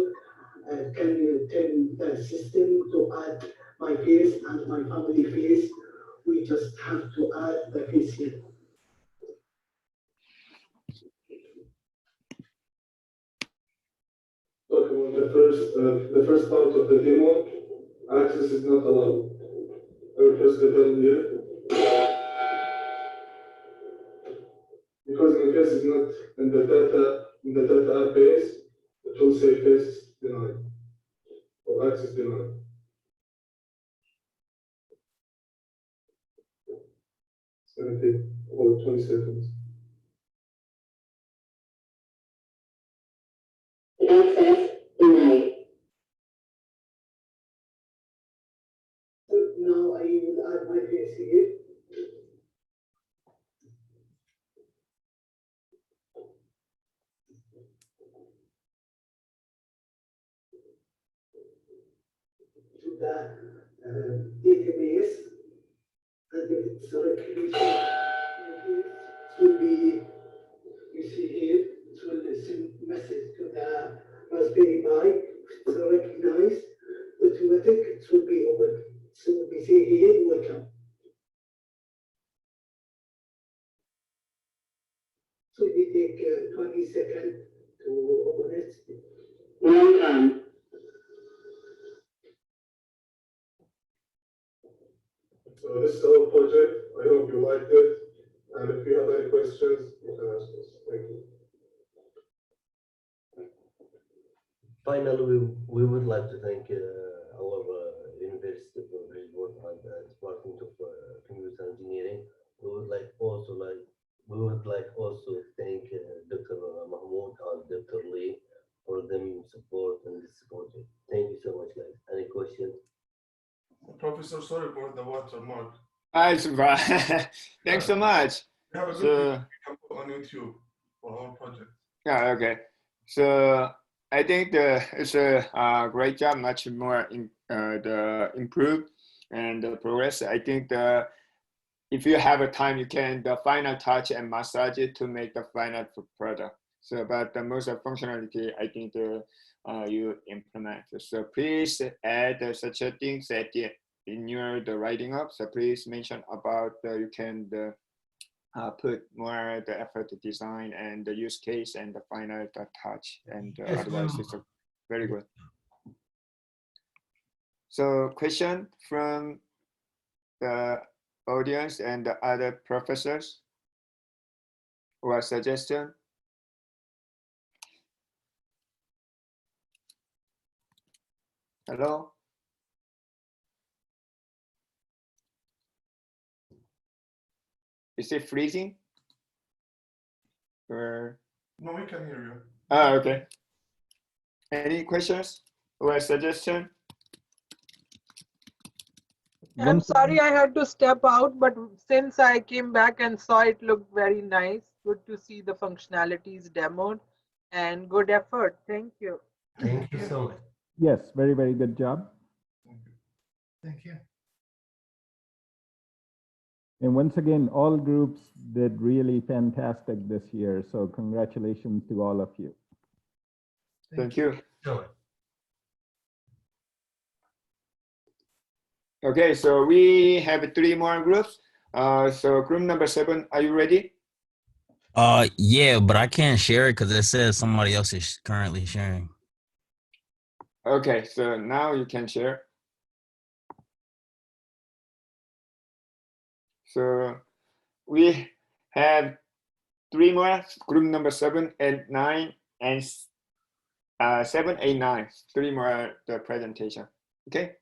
Can you tell the system to add my face and my family face? We just have to add the face here. Talk about the first part of the demo. Access is not allowed. I will press the button here. Because the face is not in the data base, it will say face denied or access denied. It's going to take about 20 seconds. Access denied. So now I will add my face here. To the database, and its recognition will be, you see here, it will send message to the Raspberry Pi. It's recognized, automatic, it will be open. So we say here, welcome. So we take 20 seconds to open it. Welcome. So this is our project. I hope you liked it. And if you have any questions, you can ask us. Thank you. Finally, we would like to thank our university for his work on the Department of Computer Engineering. We would like also thank Dr. Mahmoud and Dr. Lee for them support in this project. Thank you so much, guys. Any questions? Professor, sorry for the watermark. It's fine. Thanks so much. We have a good So, video we can put on YouTube for our project. yeah, okay. So I think it's a great job, much more the improved and the progress. I think if you have a time, you can the final touch and massage it to make the final product. So, but the most of functionality, I think you implement. So please add such a things in your writing up. So please mention about you can put more the effort to design and the use case and the final touch, and Yes, otherwise ma'am. it's very good. So question from the audience and the other professors or suggestion? Hello? Is it freezing? Or No, we can hear you. ah, okay. Any questions or suggestion? I'm sorry I had to step out, but since I came back and saw it looked very nice, good to see the functionalities demoed and good effort. Thank you. Thank you so much. Yes, very, very good job. Thank you. And once again, all groups did really fantastic this year. So congratulations to all of you. Thank you. So Okay, so we have 3 more groups. So group number 7, are you ready? Yeah, but I can't share it because it says somebody else is currently sharing. Okay, so now you can share. So we have 3 more, group number 7 and 9 and 7, 8, 9. 3 more the presentation. Okay.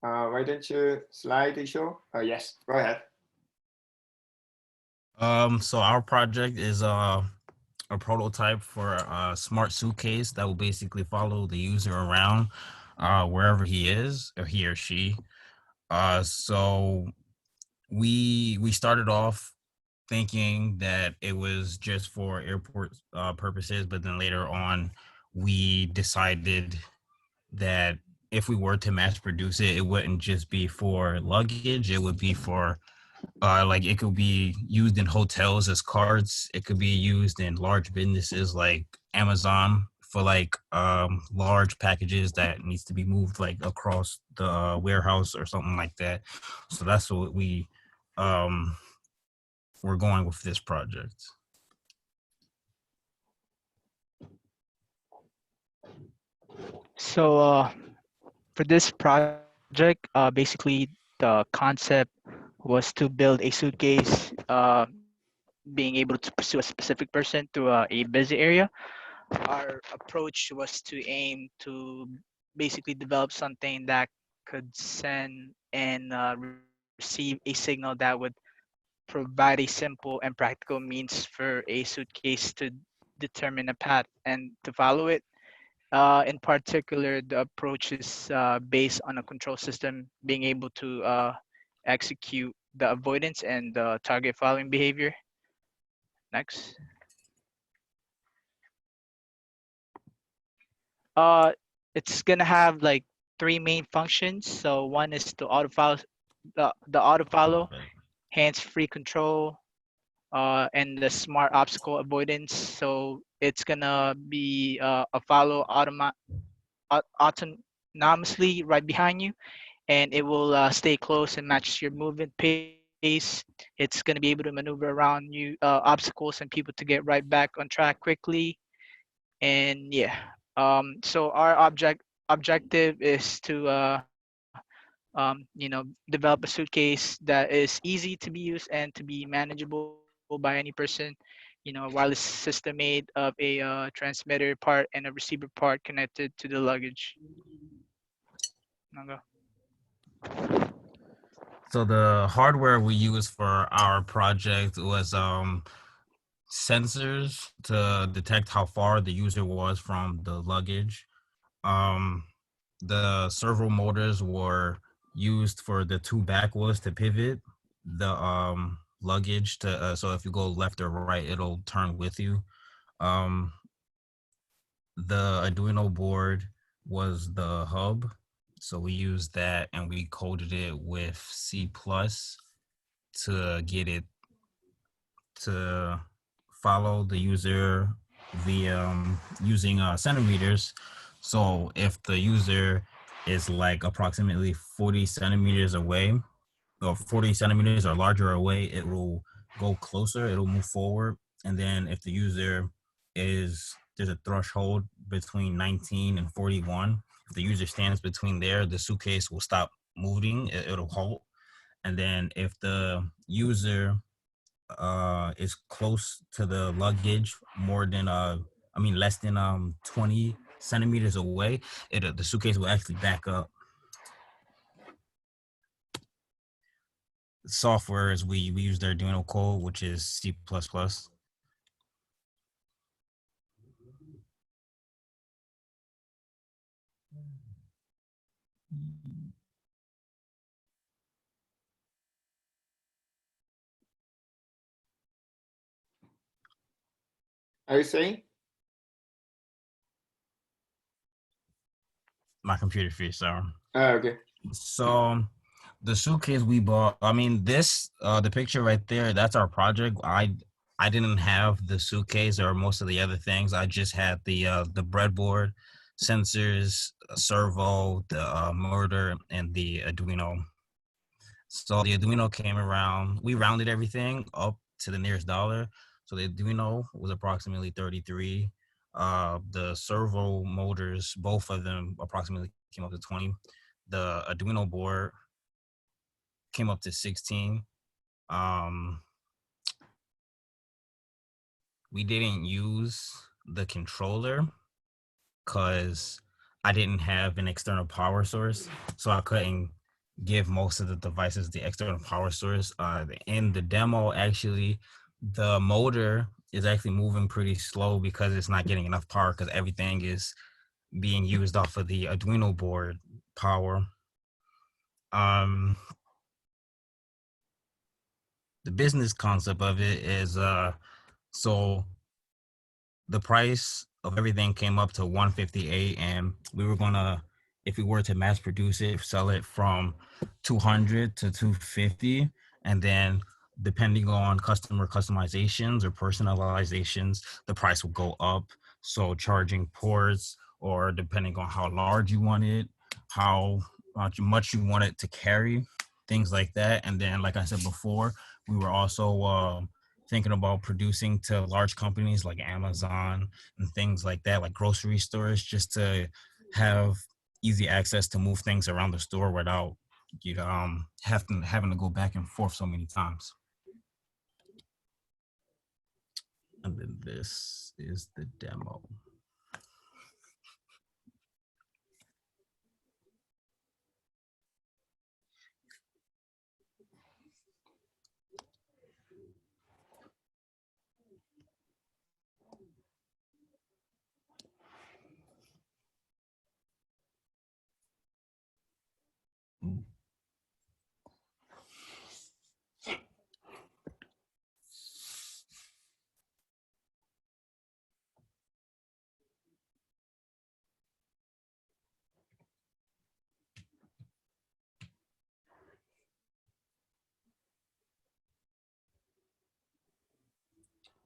Why don't you slide the show? Yes, go ahead. So our project is a prototype for a smart suitcase that will basically follow the user around wherever he is, or he or she. So we started off thinking that it was just for airport purposes, but then later on we decided that if we were to mass produce it, it wouldn't just be for luggage, it would be for like it could be used in hotels as carts. It could be used in large businesses like Amazon for like large packages that needs to be moved like across the warehouse or something like that. So that's what we're going with this project. So for this project, basically the concept was to build a suitcase, being able to pursue a specific person through a busy area. Our approach was to aim to basically develop something that could send and receive a signal that would provide a simple and practical means for a suitcase to determine a path and to follow it. In particular, the approach is based on a control system being able to execute the avoidance and the target following behavior. Next. Uh, it's gonna have like 3 main functions. So one is to auto follow, the auto follow, hands-free control, and the smart obstacle avoidance. So it's gonna be a follow autonomously right behind you, and it will stay close and match your movement pace. It's going to be able to maneuver around new obstacles and people to get right back on track quickly. And yeah, so our objective is to develop a suitcase that is easy to be used and to be manageable by any person. A wireless system made of a transmitter part and a receiver part connected to the luggage. Nanga. So the hardware we used for our project was sensors to detect how far the user was from the luggage. Um, the servo motors were used for the two back wheels to pivot the luggage to so if you go left or right, it'll turn with you. Um, the Arduino board was the hub, so we used that and we coded it with C plus to get it to follow the user using centimeters. So if the user is like approximately 40 centimeters away or 40 centimeters or larger away, it will go closer, it'll move forward. And then if the user there's a threshold between 19 and 41. If the user stands between there, the suitcase will stop moving, it'll halt. And then if the user is close to the luggage more than less than 20 centimeters away, the suitcase will actually back up. Software is we use their Arduino code, which is C++. Are you saying? My computer freeze, sorry. Okay. So the suitcase we bought, this the picture right there, that's our project. I didn't have the suitcase or most of the other things. I just had the breadboard, sensors, a servo, the motor, and the Arduino. So the Arduino came around. We rounded everything up to the nearest dollar. So the Arduino was approximately 33. The servo motors, both of them approximately came up to 20. The Arduino board came up to 16. We didn't use the controller because I didn't have an external power source, so I couldn't give most of the devices the external power source. In the demo, actually, the motor is actually moving pretty slow because it's not getting enough power because everything is being used off of the Arduino board power. The business concept of it is so the price of everything came up to 158, and we were gonna, if we were to mass produce it, sell it from 200 to 250, and then depending on customer customizations or personalizations, the price will go up. So charging ports, or depending on how large you want it, how much you want it to carry, things like that. And then, like I said before, we were also thinking about producing to large companies like Amazon and things like that, like grocery stores, just to have easy access to move things around the store without having to go back and forth so many times. And then this is the demo.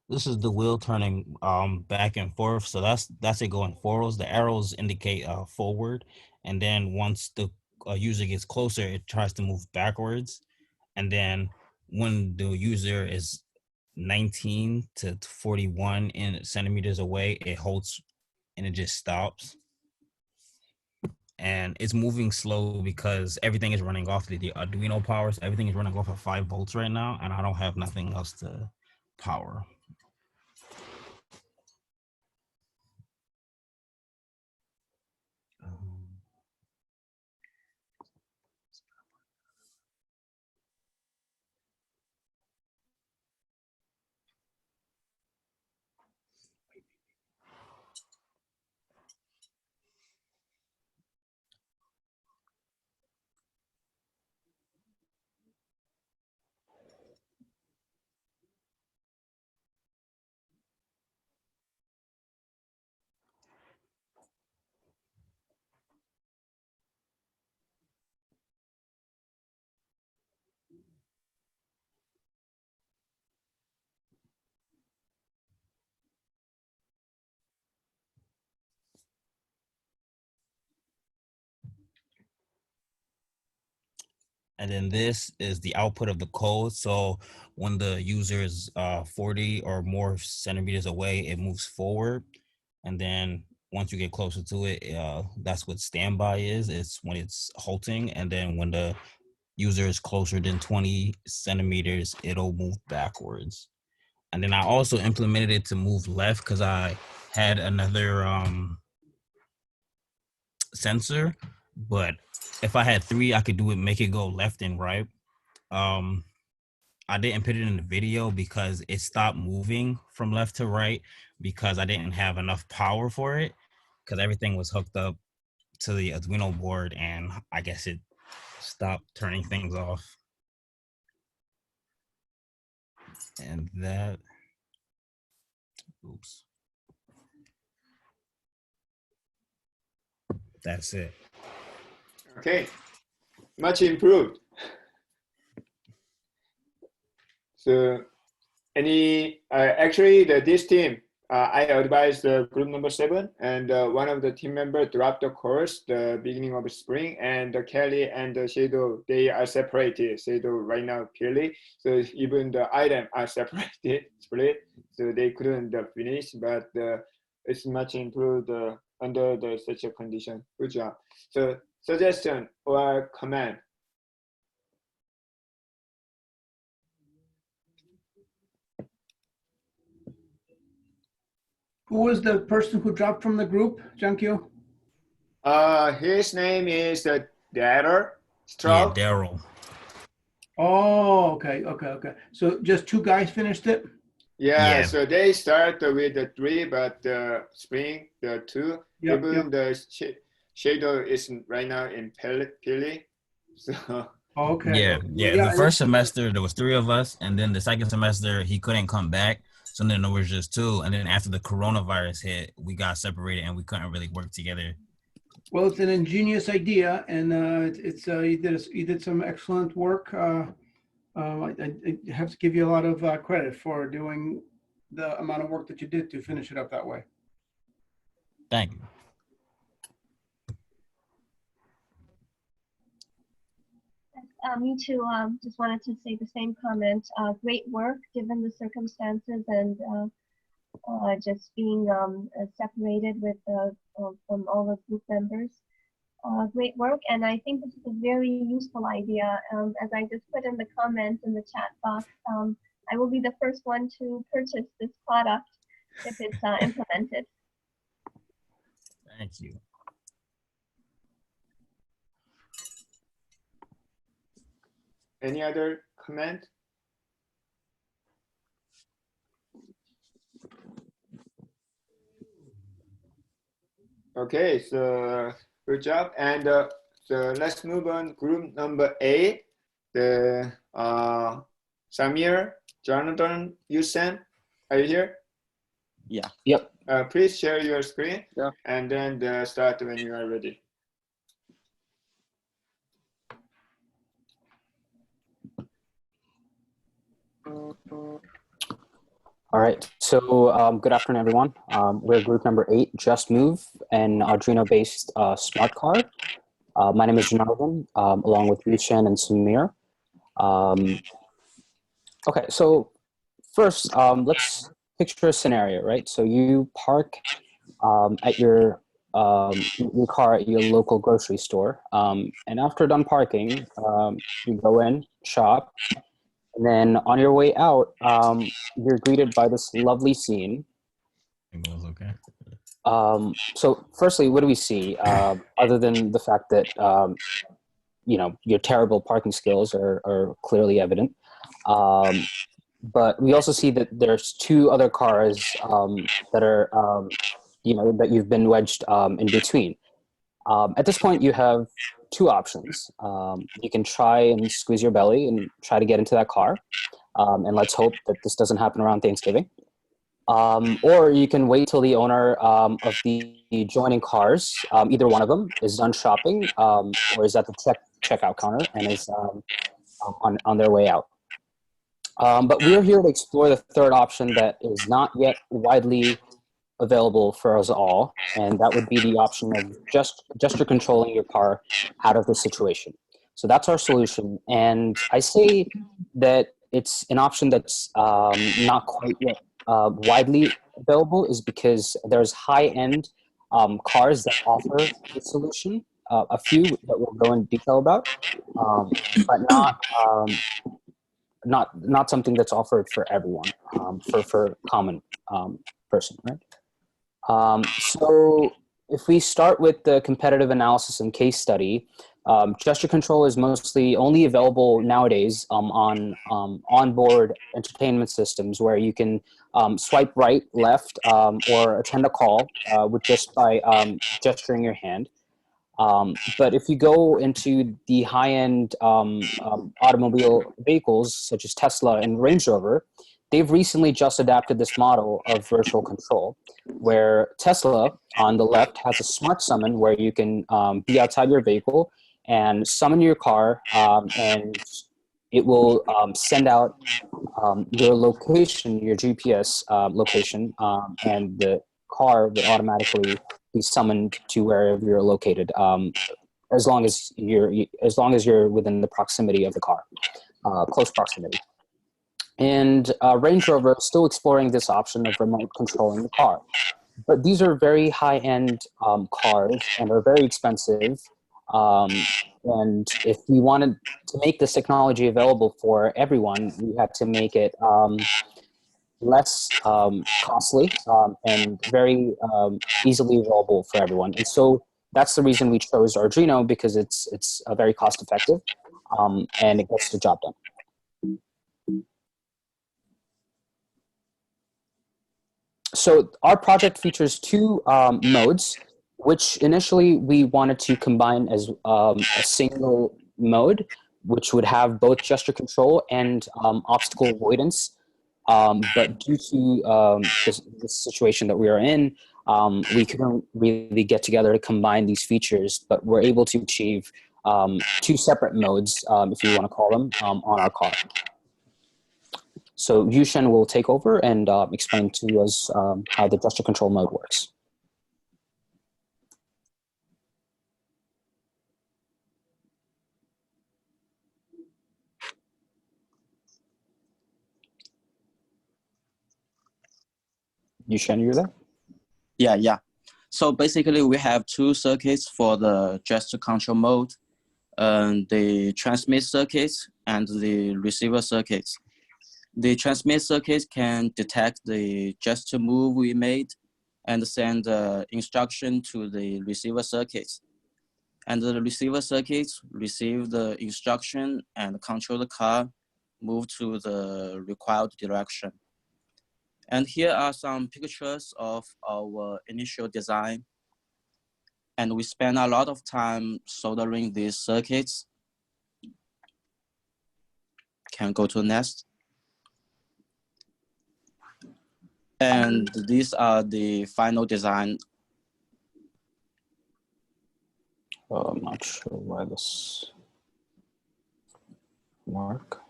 This is the wheel turning back and forth. So that's it going forwards. The arrows indicate forward, and then once the user gets closer, it tries to move backwards, and then when the user is 19 to 41 centimeters away, it holds and it just stops. And it's moving slow because everything is running off the Arduino power. So everything is running off of 5 volts right now, and I don't have nothing else to power. And then this is the output of the code. So when the user is 40 or more centimeters away, it moves forward. And then once you get closer to it, that's what standby is. It's when it's halting. And then when the user is closer than 20 centimeters, it'll move backwards. And then I also implemented it to move left because I had another sensor, but if I had 3, I could do it, make it go left and right. I didn't put it in the video because it stopped moving from left to right because I didn't have enough power for it because everything was hooked up to the Arduino board and I guess it stopped turning things off. And that, oops. That's it. Okay, much improved. So actually this team, I advised group number 7 and one of the team members dropped the course the beginning of spring and Kelly and Shadow, they are separated. Shadow right now purely. So even the item are separated, split. So they couldn't finish, but it's much improved under such a condition. Good job. So suggestion or comment? Who was the person who dropped from the group, Jankyo? His name is Daryl Stroud. Yeah, Daryl. Oh, okay. So just 2 guys finished it? Yeah, so they start with the 3, but spring the 2. Yep, Even the Shadow is right now in Pili. So okay. Yeah. The first semester there was 3 of us, and then the second semester he couldn't come back, so then there was just 2. And then after the coronavirus hit, we got separated and we couldn't really work together. Well, it's an ingenious idea, and you did some excellent work. I have to give you a lot of credit for doing the amount of work that you did to finish it up that way. Thank you. Me too. Just wanted to say the same comment. Great work given the circumstances and just being separated with from all the group members. Great work, and I think this is a very useful idea. As I just put in the comments in the chat box, I will be the first one to purchase this product if it's implemented. Thank you. any other comment? Okay, so good job. And so let's move on. Group number 8, the Samir, Jonathan, Yusen, are you here? Yeah. Yep. Please share your screen. Yeah. And then start when you are ready. All right, so good afternoon, everyone. We're group number 8, Gestmove, an Arduino-based smart card. My name is Jonathan, along with Yushan and Samir. Okay, so first, let's picture a scenario, right? So you park at your car at your local grocery store, and after done parking, you go in, shop, and then on your way out, you're greeted by this lovely scene. Okay. So firstly, what do we see other than the fact that you know, your terrible parking skills are clearly evident? But we also see that there's two other cars that are, you know, that you've been wedged in between. At this point, you have two options. You can try and squeeze your belly and try to get into that car. And let's hope that this doesn't happen around Thanksgiving. Or you can wait till the owner of the joining cars, either one of them, is done shopping or is at the checkout counter and is on their way out. But we're here to explore the third option that is not yet widely available for us all, and that would be the option of just gesture controlling your car out of the situation. So that's our solution, and I say that it's an option that's not quite yet widely available is because there's high-end cars that offer the solution, a few that we'll go in detail about, but not something that's offered for everyone, for common person, right? So if we start with the competitive analysis and case study, gesture control is mostly only available nowadays on onboard entertainment systems where you can swipe right, left, or attend a call with just by gesturing your hand. But if you go into the high-end automobile vehicles such as Tesla and Range Rover, they've recently just adapted this model of virtual control, where Tesla on the left has a smart summon where you can be outside your vehicle and summon your car, and it will send out your location, your GPS location, and the car would automatically be summoned to wherever you're located, as long as you're within the proximity of the car, close proximity. And Range Rover is still exploring this option of remote controlling the car. But these are very high-end cars and are very expensive. And if we wanted to make this technology available for everyone, we had to make it less costly and very easily available for everyone. And so that's the reason we chose Arduino, because it's very cost-effective and it gets the job done. So our project features two modes, which initially we wanted to combine as a single mode, which would have both gesture control and obstacle avoidance. But due to this situation that we are in, we couldn't really get together to combine these features, but we're able to achieve two separate modes, if you want to call them, on our car. So Yushen will take over and explain to us how the gesture control mode works. Yushen, you're there? Yeah. So basically, we have two circuits for the gesture control mode, the transmit circuits and the receiver circuits. The transmit circuit can detect the gesture move we made and send the instruction to the receiver circuits. And the receiver circuits receive the instruction and control the car move to the required direction. And here are some pictures of our initial design. And we spent a lot of time soldering these circuits. Can go to next. And these are the final design. I'm not sure why this work.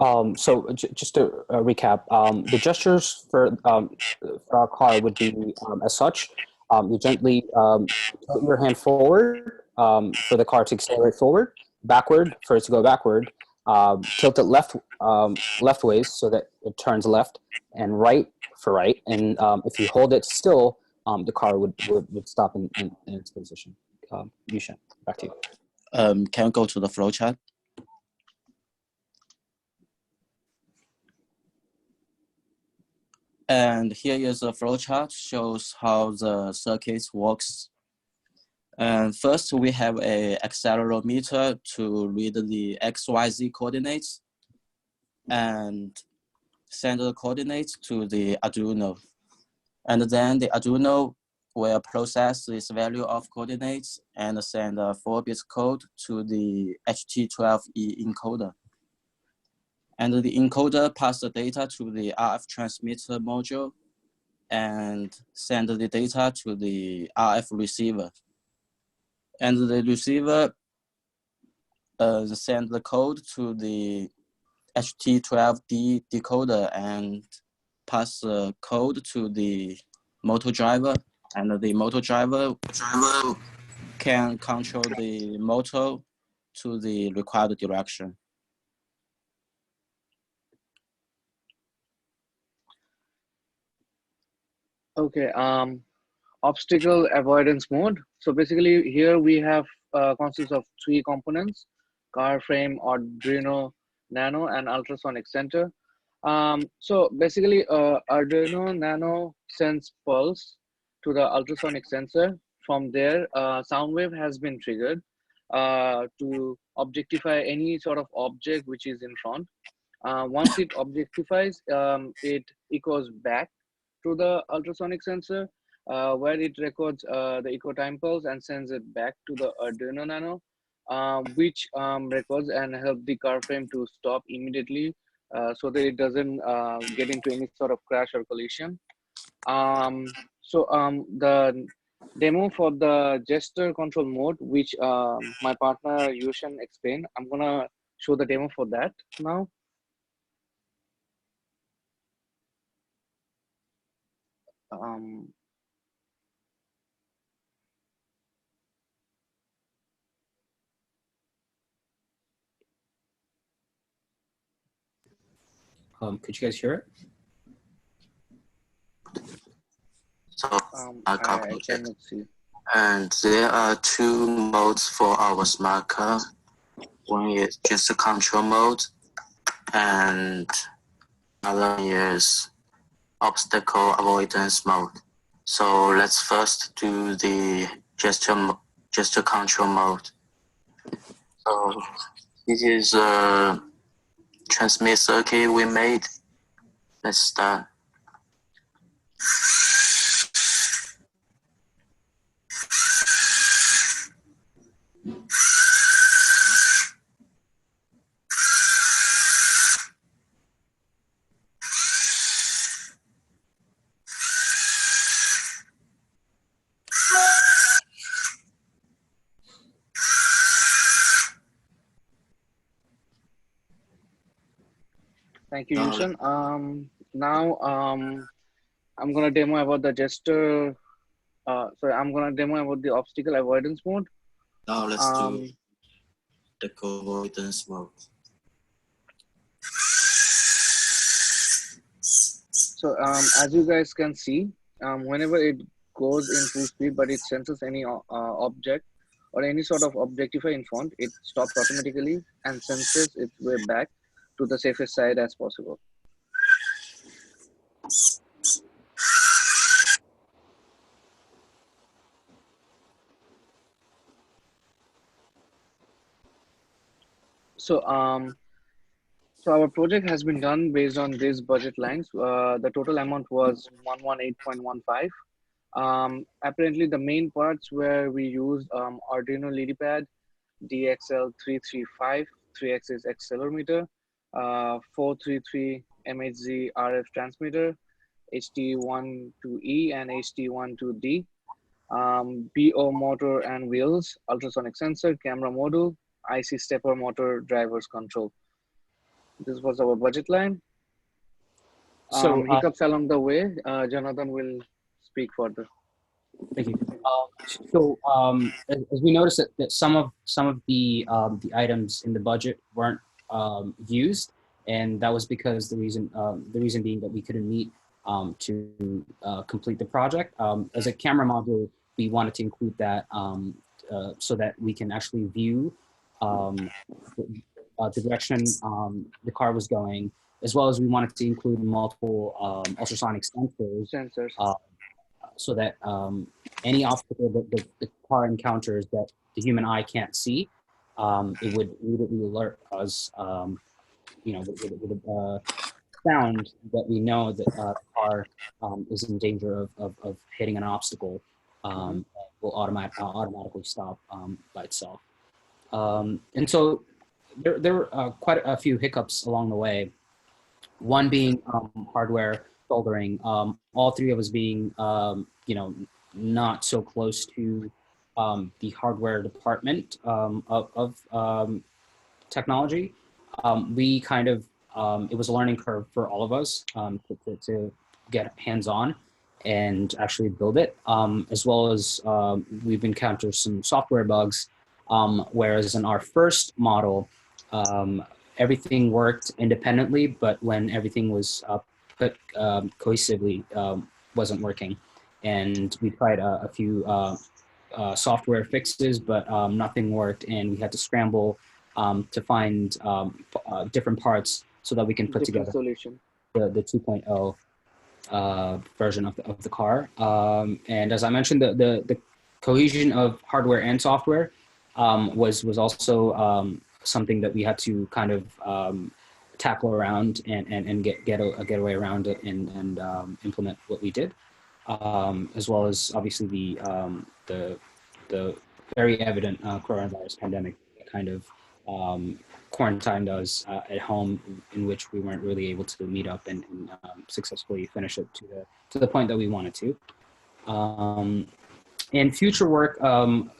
Just to recap, the gestures for our car would be as such. You gently tilt your hand forward for the car to accelerate forward, backward for it to go backward, tilt it left ways so that it turns left, and right for right. And if you hold it still, the car would stop in its position. Yushan, back to you. Can we go to the flowchart? And here is a flowchart, shows how the circuit works. And first, we have a accelerometer to read the XYZ coordinates and send the coordinates to the Arduino. And then the Arduino will process this value of coordinates and send a 4-bit code to the HT12E encoder. And the encoder passes the data to the RF transmitter module and send the data to the RF receiver. And the receiver send the code to the HT12D decoder and pass the code to the motor driver. And the motor driver can control the motor to the required direction. Okay, obstacle avoidance mode. So basically here we have consists of 3 components: car frame, Arduino Nano, and ultrasonic sensor. So basically Arduino Nano sends pulse to the ultrasonic sensor. From there, sound wave has been triggered to objectify any sort of object which is in front. Once it objectifies, it echoes back to the ultrasonic sensor, where it records the echo time pulse and sends it back to the Arduino Nano, which records and help the car frame to stop immediately so that it doesn't get into any sort of crash or collision. The demo for the gesture control mode, which my partner Yushan explained, I'm gonna show the demo for that now. Could you guys hear it? So I cannot see. And there are 2 modes for our smart car. One is just a control mode, and another one is obstacle avoidance mode. So let's first do the gesture control mode. So this is a transmit circuit we made. Let's start. Thank you, Yushan. Now I'm gonna demo about the gesture. I'm gonna demo about the obstacle avoidance mode. Now let's do the avoidance mode. So as you guys can see, whenever it goes in full speed, but it senses any object or any sort of objectify in front, it stops automatically and senses its way back to the safest side as possible. So our project has been done based on these budget lines. The total amount was 118.15. Apparently, the main parts where we used Arduino LilyPad, DXL335 3-axis accelerometer, 433 MHz RF transmitter, HT12E and HT12D, BO motor and wheels, ultrasonic sensor, camera module, IC stepper motor, drivers control. This was our budget line. So, Hiccups along the way. Jonathan will speak further. thank you. As we noticed that some of the items in the budget weren't used, and that was because the reason being that we couldn't meet to complete the project. As a camera module, we wanted to include that so that we can actually view the direction the car was going, as well as we wanted to include multiple ultrasonic sensors. So that any obstacle that the car encounters that the human eye can't see, it would immediately alert us, with a sound that we know that the car is in danger of hitting an obstacle. Will automatically stop by itself. And so there were quite a few hiccups along the way. One being hardware soldering. All three of us being, not so close to the hardware department of technology. We kind of, it was a learning curve for all of us to get hands-on and actually build it, as well as we've encountered some software bugs, whereas in our first model, everything worked independently, but when everything was put cohesively, wasn't working. And we tried a few software fixes, but nothing worked, and we had to scramble to find different parts so that we can put together solution. the 2.0 version of the car. And as I mentioned, the cohesion of hardware and software was also something that we had to kind of tackle around and get a way around it and implement what we did, as well as obviously the very evident coronavirus pandemic kind of quarantined us at home, in which we weren't really able to meet up and successfully finish it to the point that we wanted to. And future work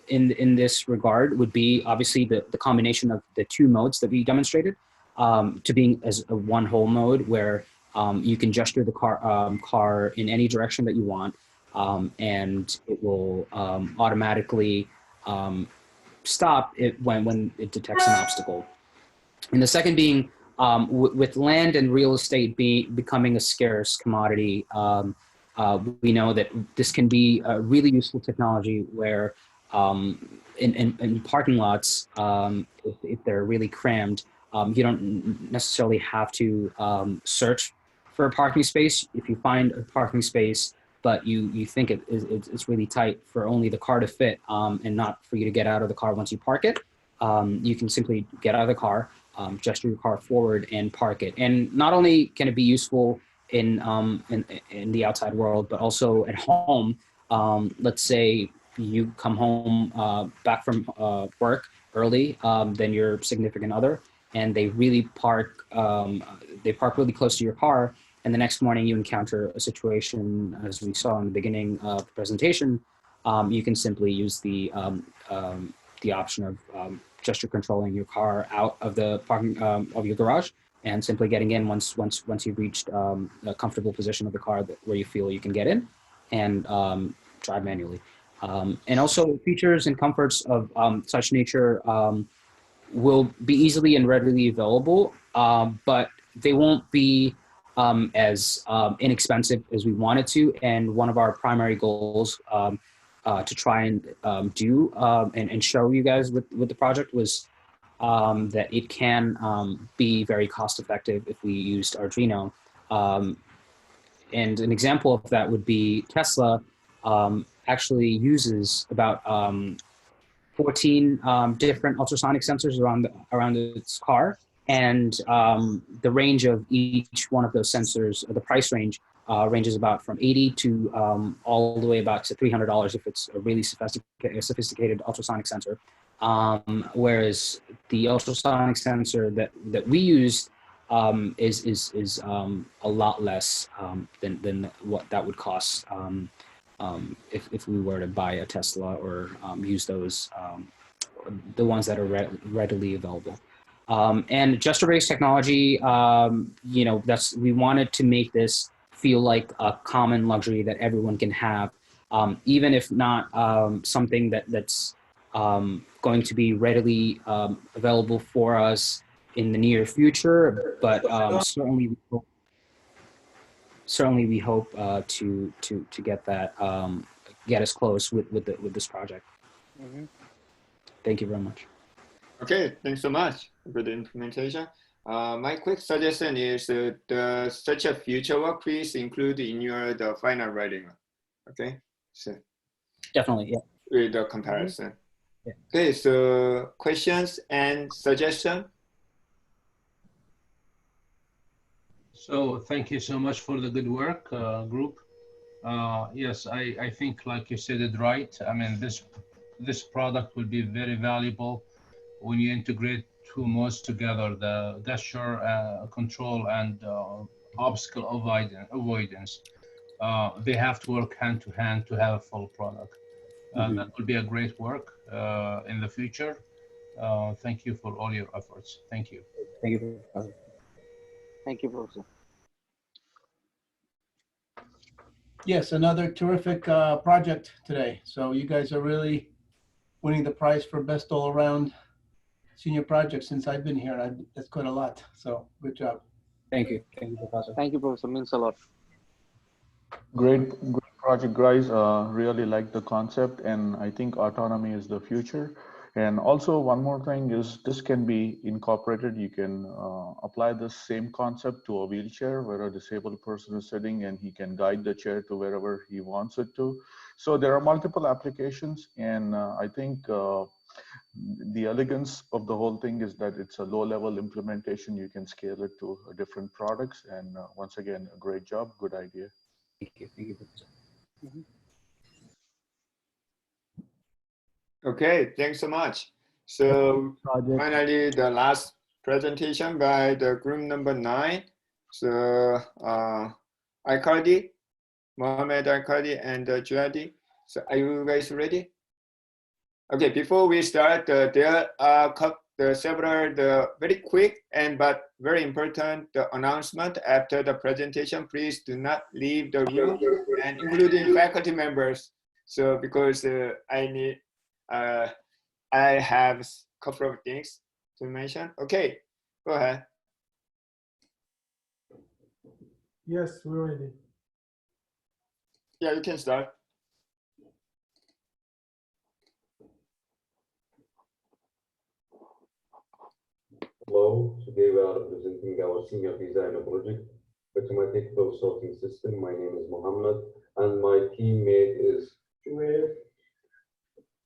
in this regard would be obviously the combination of the two modes that we demonstrated to being as a one whole mode where you can gesture the car in any direction that you want, and it will automatically stop it when it detects an obstacle. And the second being with land and real estate becoming a scarce commodity, we know that this can be a really useful technology where in parking lots, if they're really crammed, you don't necessarily have to search for a parking space. If you find a parking space, but you think it's really tight for only the car to fit and not for you to get out of the car once you park it, you can simply get out of the car, gesture your car forward and park it. And not only can it be useful in the outside world, but also at home. Let's say you come home back from work early than your significant other, and they really park really close to your car, and the next morning you encounter a situation, as we saw in the beginning of the presentation, you can simply use the option of gesture controlling your car out of the parking of your garage, and simply getting in once you've reached a comfortable position of the car where you feel you can get in, and drive manually. And also features and comforts of such nature will be easily and readily available, but they won't be as inexpensive as we wanted to. And one of our primary goals to try and do and show you guys with the project was that it can be very cost effective if we used Arduino. And an example of that would be Tesla actually uses about 14 different ultrasonic sensors around its car, and the range of each one of those sensors, the price range, ranges about from $80 to all the way about to $300 if it's a really sophisticated ultrasonic sensor. Whereas the ultrasonic sensor that we used is a lot less than what that would cost if we were to buy a Tesla or use those the ones that are readily available. And gesture-based technology, you know, we wanted to make this feel like a common luxury that everyone can have, even if not something that's going to be readily available for us in the near future. But certainly we hope to get that get us close with this project. Mhm. Thank you very much. Okay, thanks so much for the implementation. My quick suggestion is such a future work, please include in your the final writing. Okay, so definitely, yeah. With the comparison. Mm-hmm. Yeah. Okay, so questions and suggestion. So thank you so much for the good work, group. Yes, I think like you said it right. I mean, this product will be very valuable when you integrate two modes together, the gesture control and obstacle avoidance. They have to work hand to hand to have a full product. That will be a great work in the future. Thank you for all your efforts. Thank you. Thank you, Professor. Thank you, Professor. Yes, another terrific project today. So you guys are really winning the prize for best all-around senior project since I've been here. That's quite a lot. So good job. Thank you, Professor. Thank you, Professor. Means a lot. Great project, guys. Really like the concept, and I think autonomy is the future. And also one more thing is this can be incorporated. You can apply the same concept to a wheelchair where a disabled person is sitting and he can guide the chair to wherever he wants it to. So there are multiple applications, and I think the elegance of the whole thing is that it's a low-level implementation. You can scale it to different products. And once again, a great job, good idea. Thank you, Professor. Okay, thanks so much. So finally, the last presentation by the group number 9. So Al-Qadi, Mohammed Al-Qadi and Juadi. So are you guys ready? Okay, before we start, there are several very quick but very important announcement after the presentation. Please do not leave the room, and including faculty members. So because I have a couple of things to mention. Okay, go ahead. Yes, we're ready. Yeah, you can start. Hello, today we are presenting our senior designer project, automatic flow sorting system. My name is Mohammed and my teammate is Junaid.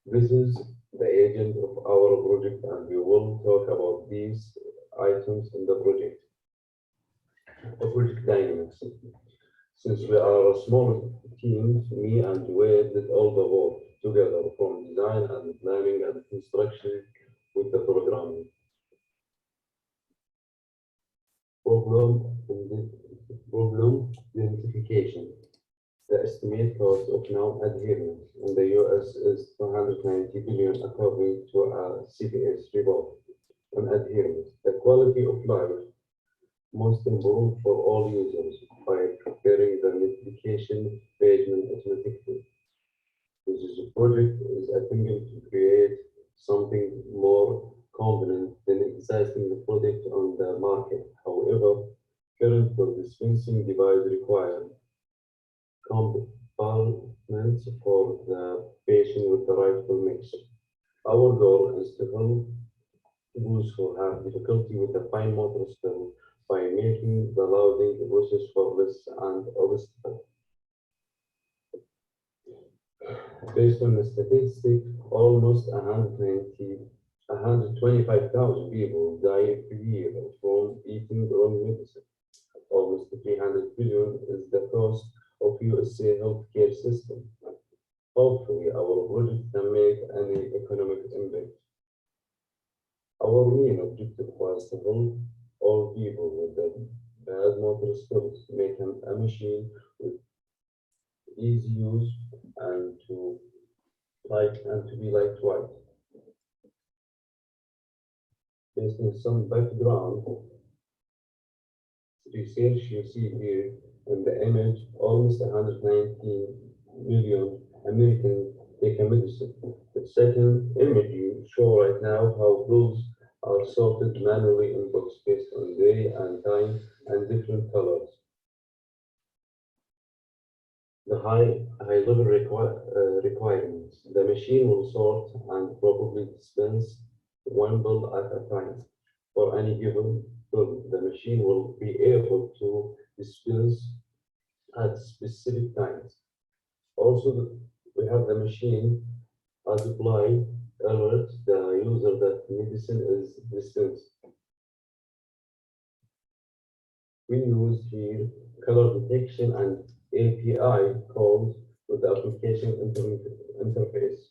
This is the agent of our project and we will talk about these items in the project. The project dynamics. Since we are a small team, me and Junaid did all the work together from design and planning and construction with the programming. Problem identification. The estimated cost of non-adherence in the US is $290 billion according to a CBS report on adherence. The quality of life must improve for all users by preparing the medication payment automatically. This project is attempting to create something more confident than existing product on the market. However, current dispensing device require compartments for the patient with the rightful mix. Our goal is to help those who have difficulty with the fine motor skill by making the loading process flawless and obstacle. Based on the statistic, almost 125,000 people die every year from eating the wrong medicine. Almost 300 billion is the cost of USA healthcare system. Hopefully, our project can make any economic impact. Our main objective was to help all people with the bad motor skills make a machine with easy use and to be lightweight. Based on some background research, you see here in the image, almost 119 million Americans take a medicine. The second image you show right now how bills are sorted manually in books based on day and time and different colors. The high level requirements. The machine will sort and probably dispense one bill at a time. For any given bill, the machine will be able to dispense at specific times. Also, we have the machine apply alert the user that medicine is dispensed. We use here color detection and API calls with the application interface.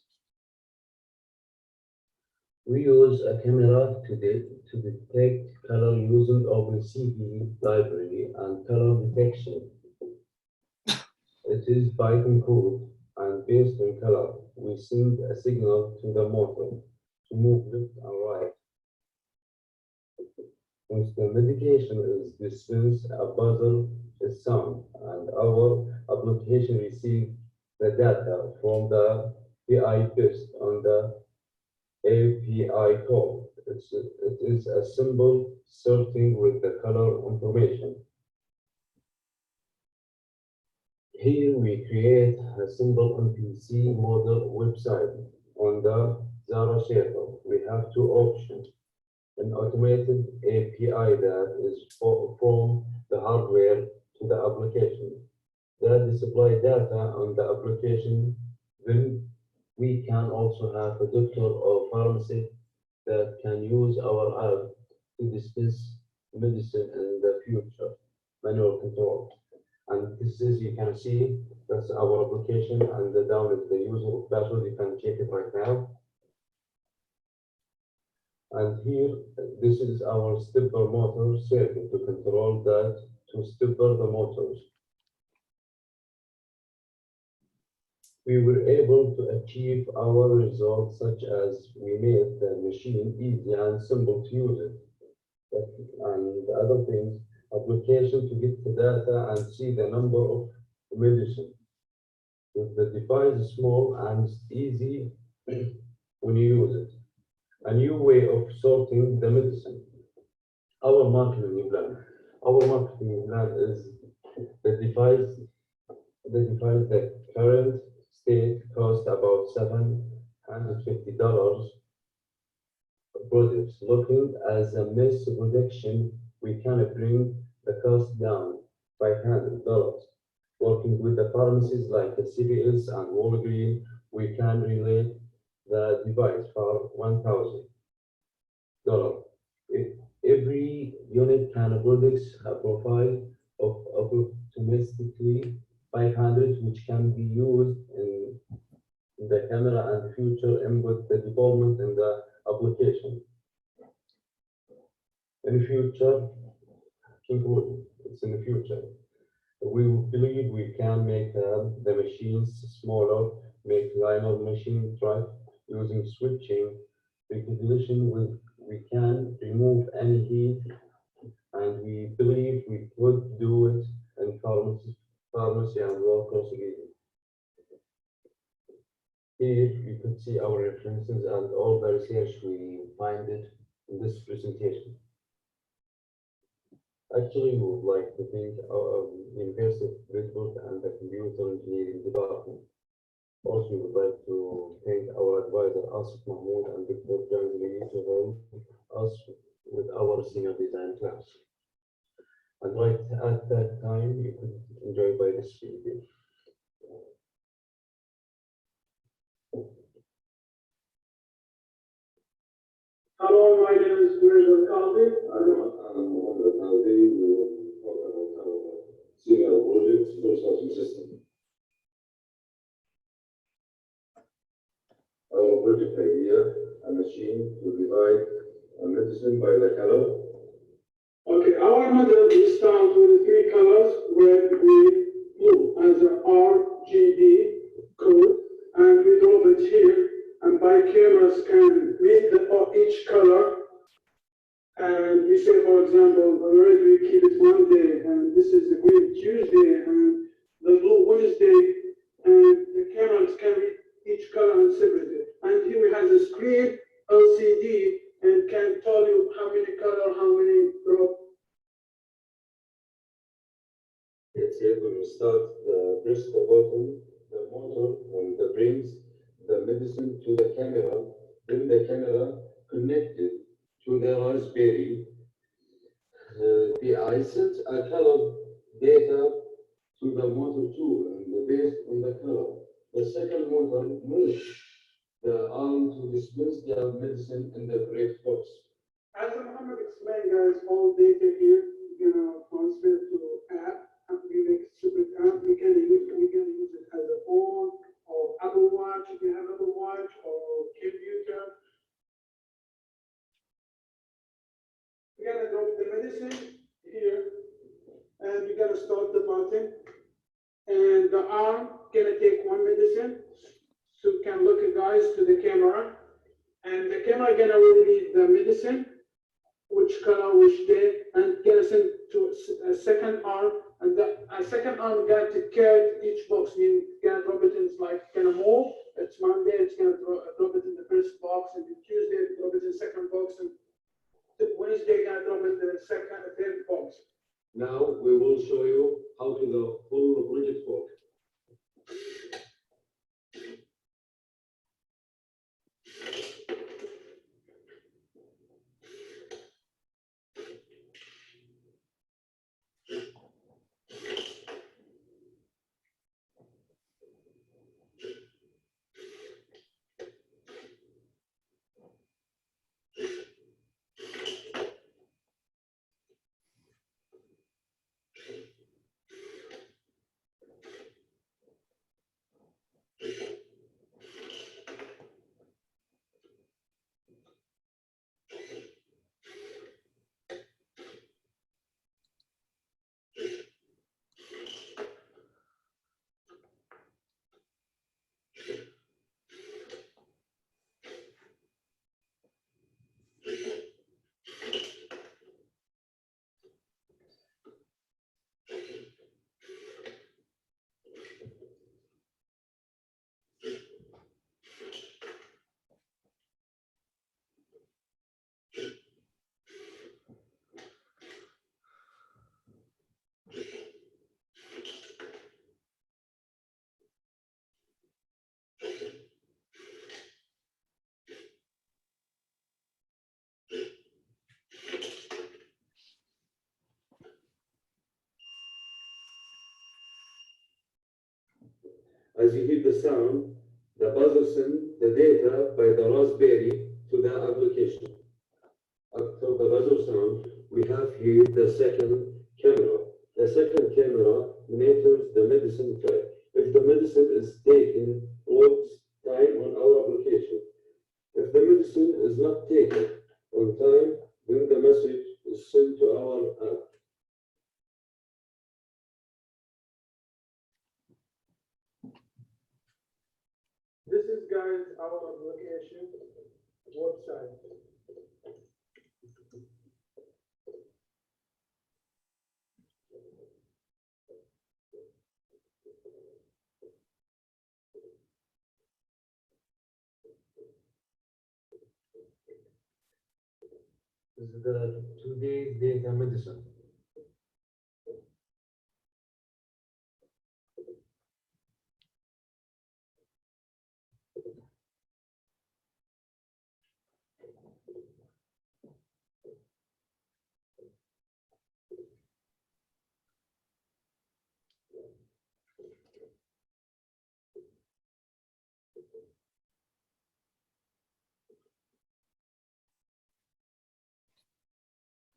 We use a camera to detect color using OpenCV library and color detection. It is Python code, and based on color, we send a signal to the motor to move left and right. Once the medication is dispensed, a buzzer is sound, and our application receives the data from the PI based on the API call. It is a simple sorting with the color information. Here we create a simple MPC model website on the Zara Shaper. We have two options. An automated API that is from the hardware to the application. That display data on the application. Then we can also have a doctor or pharmacy that can use our app to dispense medicine in the future, manual control. And this is, you can see, that's our application, and down is the user password. You can check it right now. And here, this is our stepper motor circuit to control that, to stepper the motors. We were able to achieve our results, such as we made the machine easy and simple to use it. And the other things, application to get the data and see the number of medicine. With the device small and easy when you use it. A new way of sorting the medicine. Our marketing plan. Our marketing plan is the device, the current state cost about $750 products. Looking as a mass production, we can bring the cost down $500. Working with the pharmacies like the CVS and Walgreens, we can relate the device for $1,000. Every unit can produce a profile of approximately 500, which can be used in the camera and future input the development in the application. In the future, it's in the future. We believe we can make the machines smaller, make liner machine truck using switching recognition. We can remove any heat, and we believe we could do it in pharmacy and workers again. Here you can see our references and all the research we find it in this presentation. Actually, we would like to thank our University of Pittsburgh and the Computer Engineering Department. Also, we would like to thank our advisor, Asif Mahmoud and Dr. Janzali to help us with our senior design class. And right at that time, you could enjoy by this video. Hello, my name is Mirza Kaldi. I'm Mohammed Kaldi. We will talk about our senior project for sorting system. Our project idea, a machine to divide a medicine by the color. Okay, our model is start with 3 colors, red, green, blue, as a RGB code, and we drop it here, and by cameras can read each color we say, for example, red we keep it Monday, and this is the green Tuesday, and the blue Wednesday, and the cameras can read each color and separate it. And here we have a screen LCD and can tell you how many color, how many drop. Let's say when we start, press the button, the motor and the brings the medicine to the camera, then the camera connected to the Raspberry. I sent a color data to the motor too, and based on the color. The second motor moves the arm to dispense the medicine in the break box. As Muhammad explained, guys, all data here, transfer to app. We make a separate app. We can use it as a phone or Apple Watch if you have Apple Watch or computer. We're gonna drop the medicine here, and we're gonna start the button, and the arm gonna take one medicine, so you can look at guys to the camera, and the camera gonna read the medicine, which color, which day, and gonna send to a second arm, and a second arm got to carry each box, meaning gonna drop it in, it's like gonna move. It's Monday, it's gonna drop it in the first box, and then Tuesday drop it in the second box, and Wednesday gonna drop it in the second and third box. Now we will show you how to the full project work. As you hear the sound, the buzzer sends the data by the Raspberry to the application. After the buzzer sound, we have here the second camera. The second camera monitors the medicine type. If the medicine is taken, logs time on our application. If the medicine is not taken on time, then the message is sent to our app. This is, guys, our application website. This is the today's data medicine.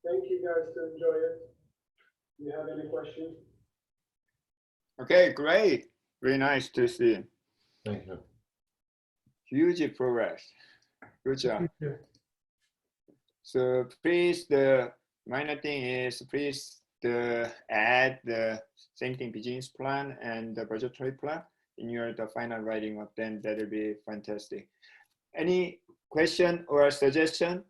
Thank you guys to enjoy it. Do you have any questions? Okay, great. Very nice to see. Thank you. Huge progress. Good job. So please, the minor thing is please add the thinking business plan and the budgetary plan in the final writing of them. That will be fantastic. Any question or suggestion?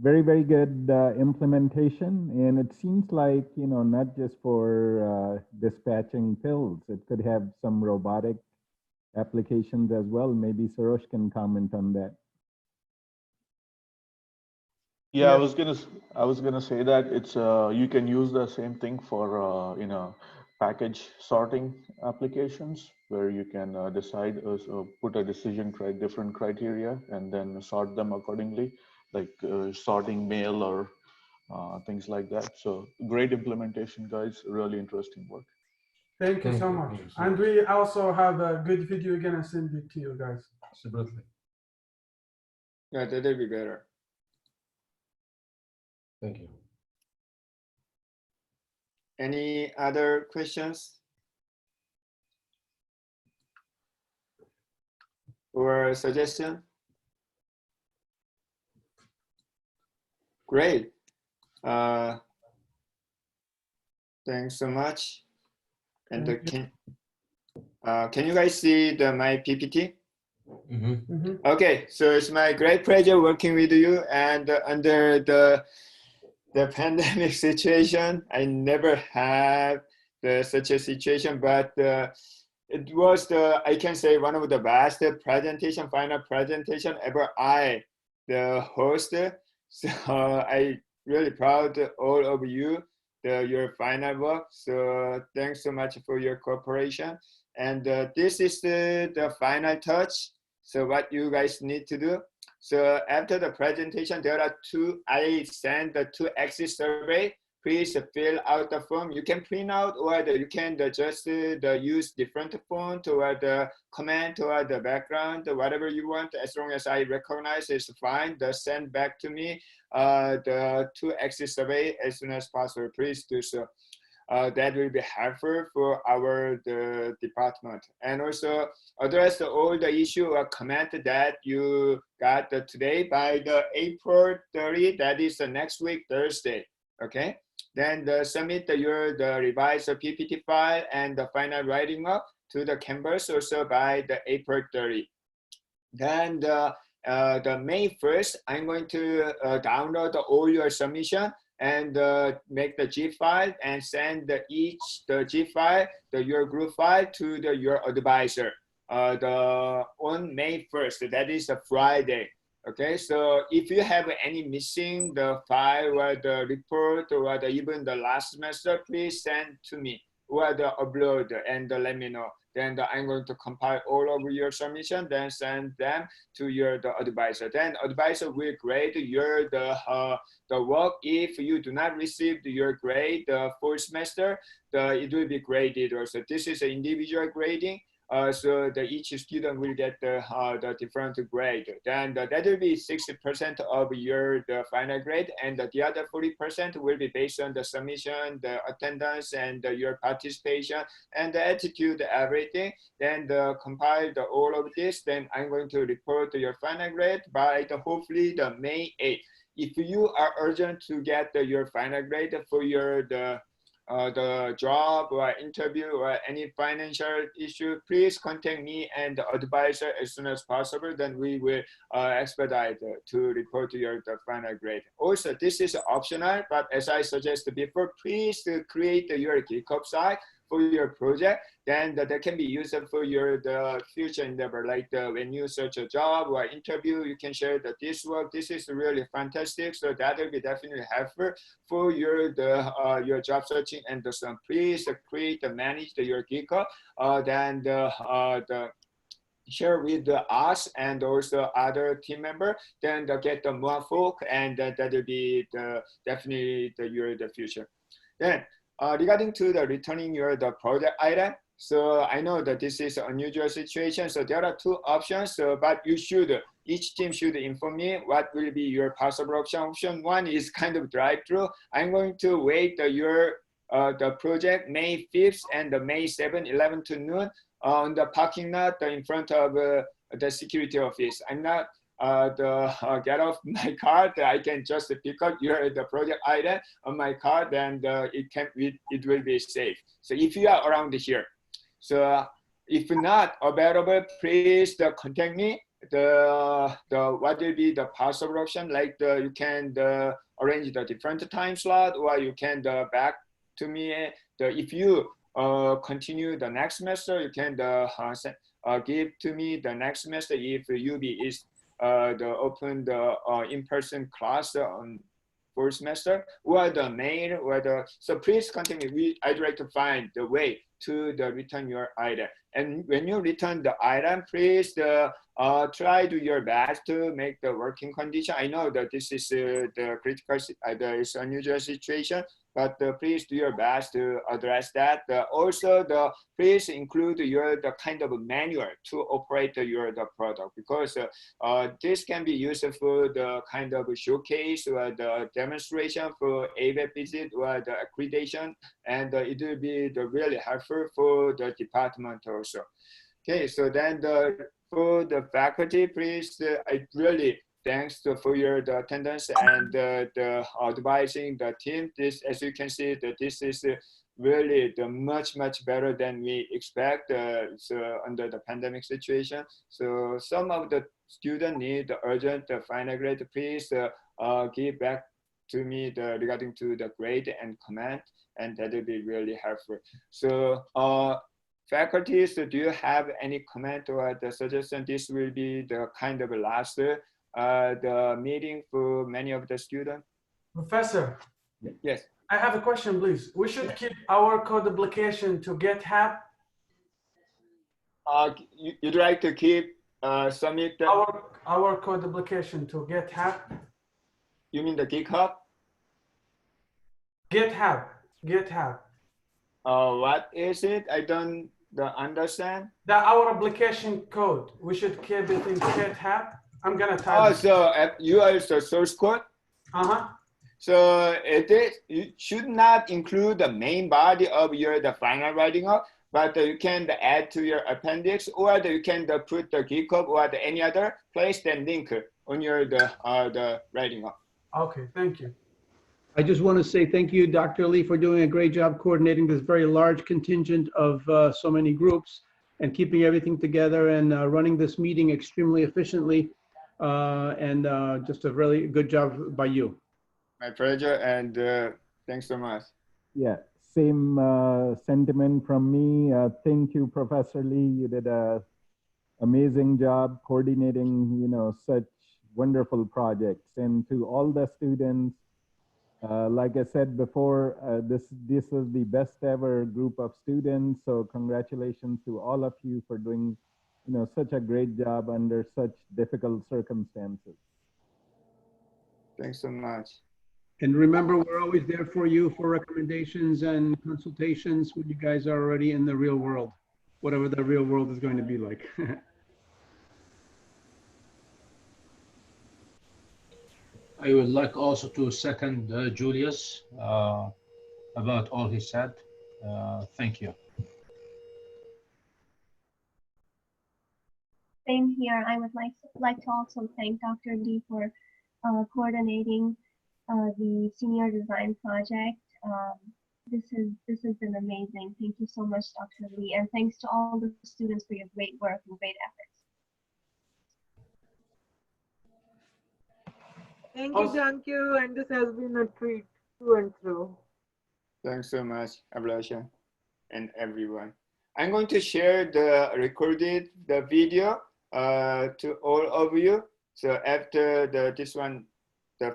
very, very good implementation. And it seems like, not just for dispatching pills, it could have some robotic applications as well. Maybe Sarosh can comment on that. Yeah, I was gonna say that it's you can use the same thing for package sorting applications where you can decide put a decision different criteria and then sort them accordingly, like sorting mail or things like that. So great implementation, guys. Really interesting work. Thank you so much. And we also have a good video again and send it to you guys. Absolutely. Yeah, that'll be better. Thank you. Any other questions or suggestion? Great. Thanks so much. And can you guys see my PPT? Okay, so it's my great pleasure working with you, and under the pandemic situation, I never had such a situation, but it was I can say one of the best final presentation ever the host. So I really proud of all of you, your final work. So thanks so much for your cooperation. And this is the final touch. So what you guys need to do. So after the presentation, there are I send the 2 exit survey. Please fill out the form. You can print out, or you can just use different font or the comment or the background, whatever you want. As long as I recognize it's fine. Send back to me the 2 exit survey as soon as possible. Please do so. That will be helpful for our department, and also address all the issue or comment that you got today by the April 30. That is the next week, Thursday. Okay. Then submit the revised PPT file and the final writing up to the Canvas also by the April 30. Then the May 1st, I'm going to download all your submission and make the G file and send each G file, your group file to your advisor on May 1st. That is a Friday. Okay, so if you have any missing the file or the report or even the last semester, please send to me or the upload and let me know. Then I'm going to compile all of your submission, then send them to the advisor. Then advisor will grade the work. If you do not receive your grade the full semester, it will be graded also. This is an individual grading. So each student will get the different grade. Then that will be 60% of the final grade, and the other 40% will be based on the submission, the attendance, and your participation, and the attitude, everything. Then compile all of this. Then I'm going to report your final grade by hopefully the May 8th. If you are urgent to get your final grade for the job or interview or any financial issue, please contact me and the advisor as soon as possible. Then we will expedite to report your final grade. Also, this is optional, but as I suggested before, please create your GitHub site for your project. Then that can be used for the future endeavor. Like when you search a job or interview, you can share that this work. This is really fantastic. So that will be definitely helpful for your job searching and so on. Please create and manage your GitHub. Then share with us and also other team member. Then get more folk, and that will be definitely the future. Then. Regarding to the returning the project item, so I know that this is an unusual situation. So there are 2 options. So, but each team should inform me what will be your possible option. Option 1 is kind of drive-through. I'm going to wait the project May 5th and May 7th, 11 to noon on the parking lot in front of the security office. I'm not get off my car. I can just pick up the project item on my car, then it will be safe. So if you are around here, so if not available, please contact me what will be the possible option? Like you can arrange the different time slot, or you can back to me. If you continue the next semester, you can give to me the next semester if UB is open the in-person class on fourth semester, or the mail, or the, so please continue. I'd like to find the way to return your item. And when you return the item, please try to your best to make the working condition. I know that this is the critical, it's unusual situation, but please do your best to address that. Also, please include the kind of manual to operate your product, because this can be used for the kind of showcase or the demonstration for AVEP visit or the accreditation, and it will be really helpful for the department also. Okay, so then for the faculty, please, I really thanks for your attendance and the advising the team. This, as you can see, that this is really much better than we expect under the pandemic situation. So some of the students need the urgent final grade. Please give back to me regarding to the grade and comment, and that will be really helpful. So faculties, do you have any comment or the suggestion? This will be the kind of last the meeting for many of the students. Professor. Yes. I have a question, please. We should keep our code application to GitHub. You'd like to keep submit our code application to GitHub. You mean the GitHub? GitHub. What is it? I don't understand. Our application code. We should keep it in GitHub. I'm gonna type. Oh, so you are the source code. So you should not include the main body of the final writing up, but you can add to your appendix, or you can put the GitHub or any other place, then link on your the writing up. Okay, thank you. I just want to say thank you, Dr. Lee, for doing a great job coordinating this very large contingent of so many groups and keeping everything together and running this meeting extremely efficiently. Just a really good job by you. My pleasure, and thanks so much. Yeah, same sentiment from me. Thank you, Professor Lee. You did an amazing job coordinating, such wonderful projects. And to all the students, like I said before, this is the best ever group of students. So congratulations to all of you for doing, such a great job under such difficult circumstances. Thanks so much. And remember, we're always there for you for recommendations and consultations when you guys are already in the real world, whatever the real world is going to be like. I would like also to second Julius about all he said. Thank you. Same here. I would like to also thank Dr. Lee for coordinating the senior design project. This has been amazing. Thank you so much, Dr. Lee, and thanks to all the students for your great work and great efforts. Thank you, and this has been a treat through and through. Thanks so much, Ablasha, and everyone. I'm going to share the recorded video to all of you. So after this one,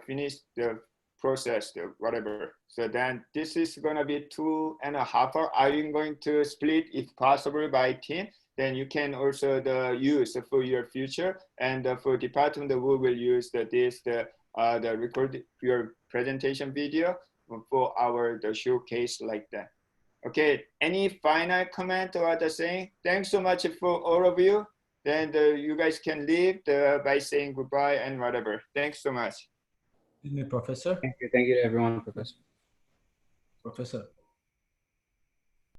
finish the process, whatever. So then this is going to be 2.5 hours. I'm going to split, if possible, by team. Then you can also use for your future. And for department, we will use the record your presentation video for our showcase like that. Okay, any final comment or the saying? Thanks so much for all of you. Then you guys can leave by saying goodbye and whatever. Thanks so much. Professor. Thank you to everyone, Professor. Professor.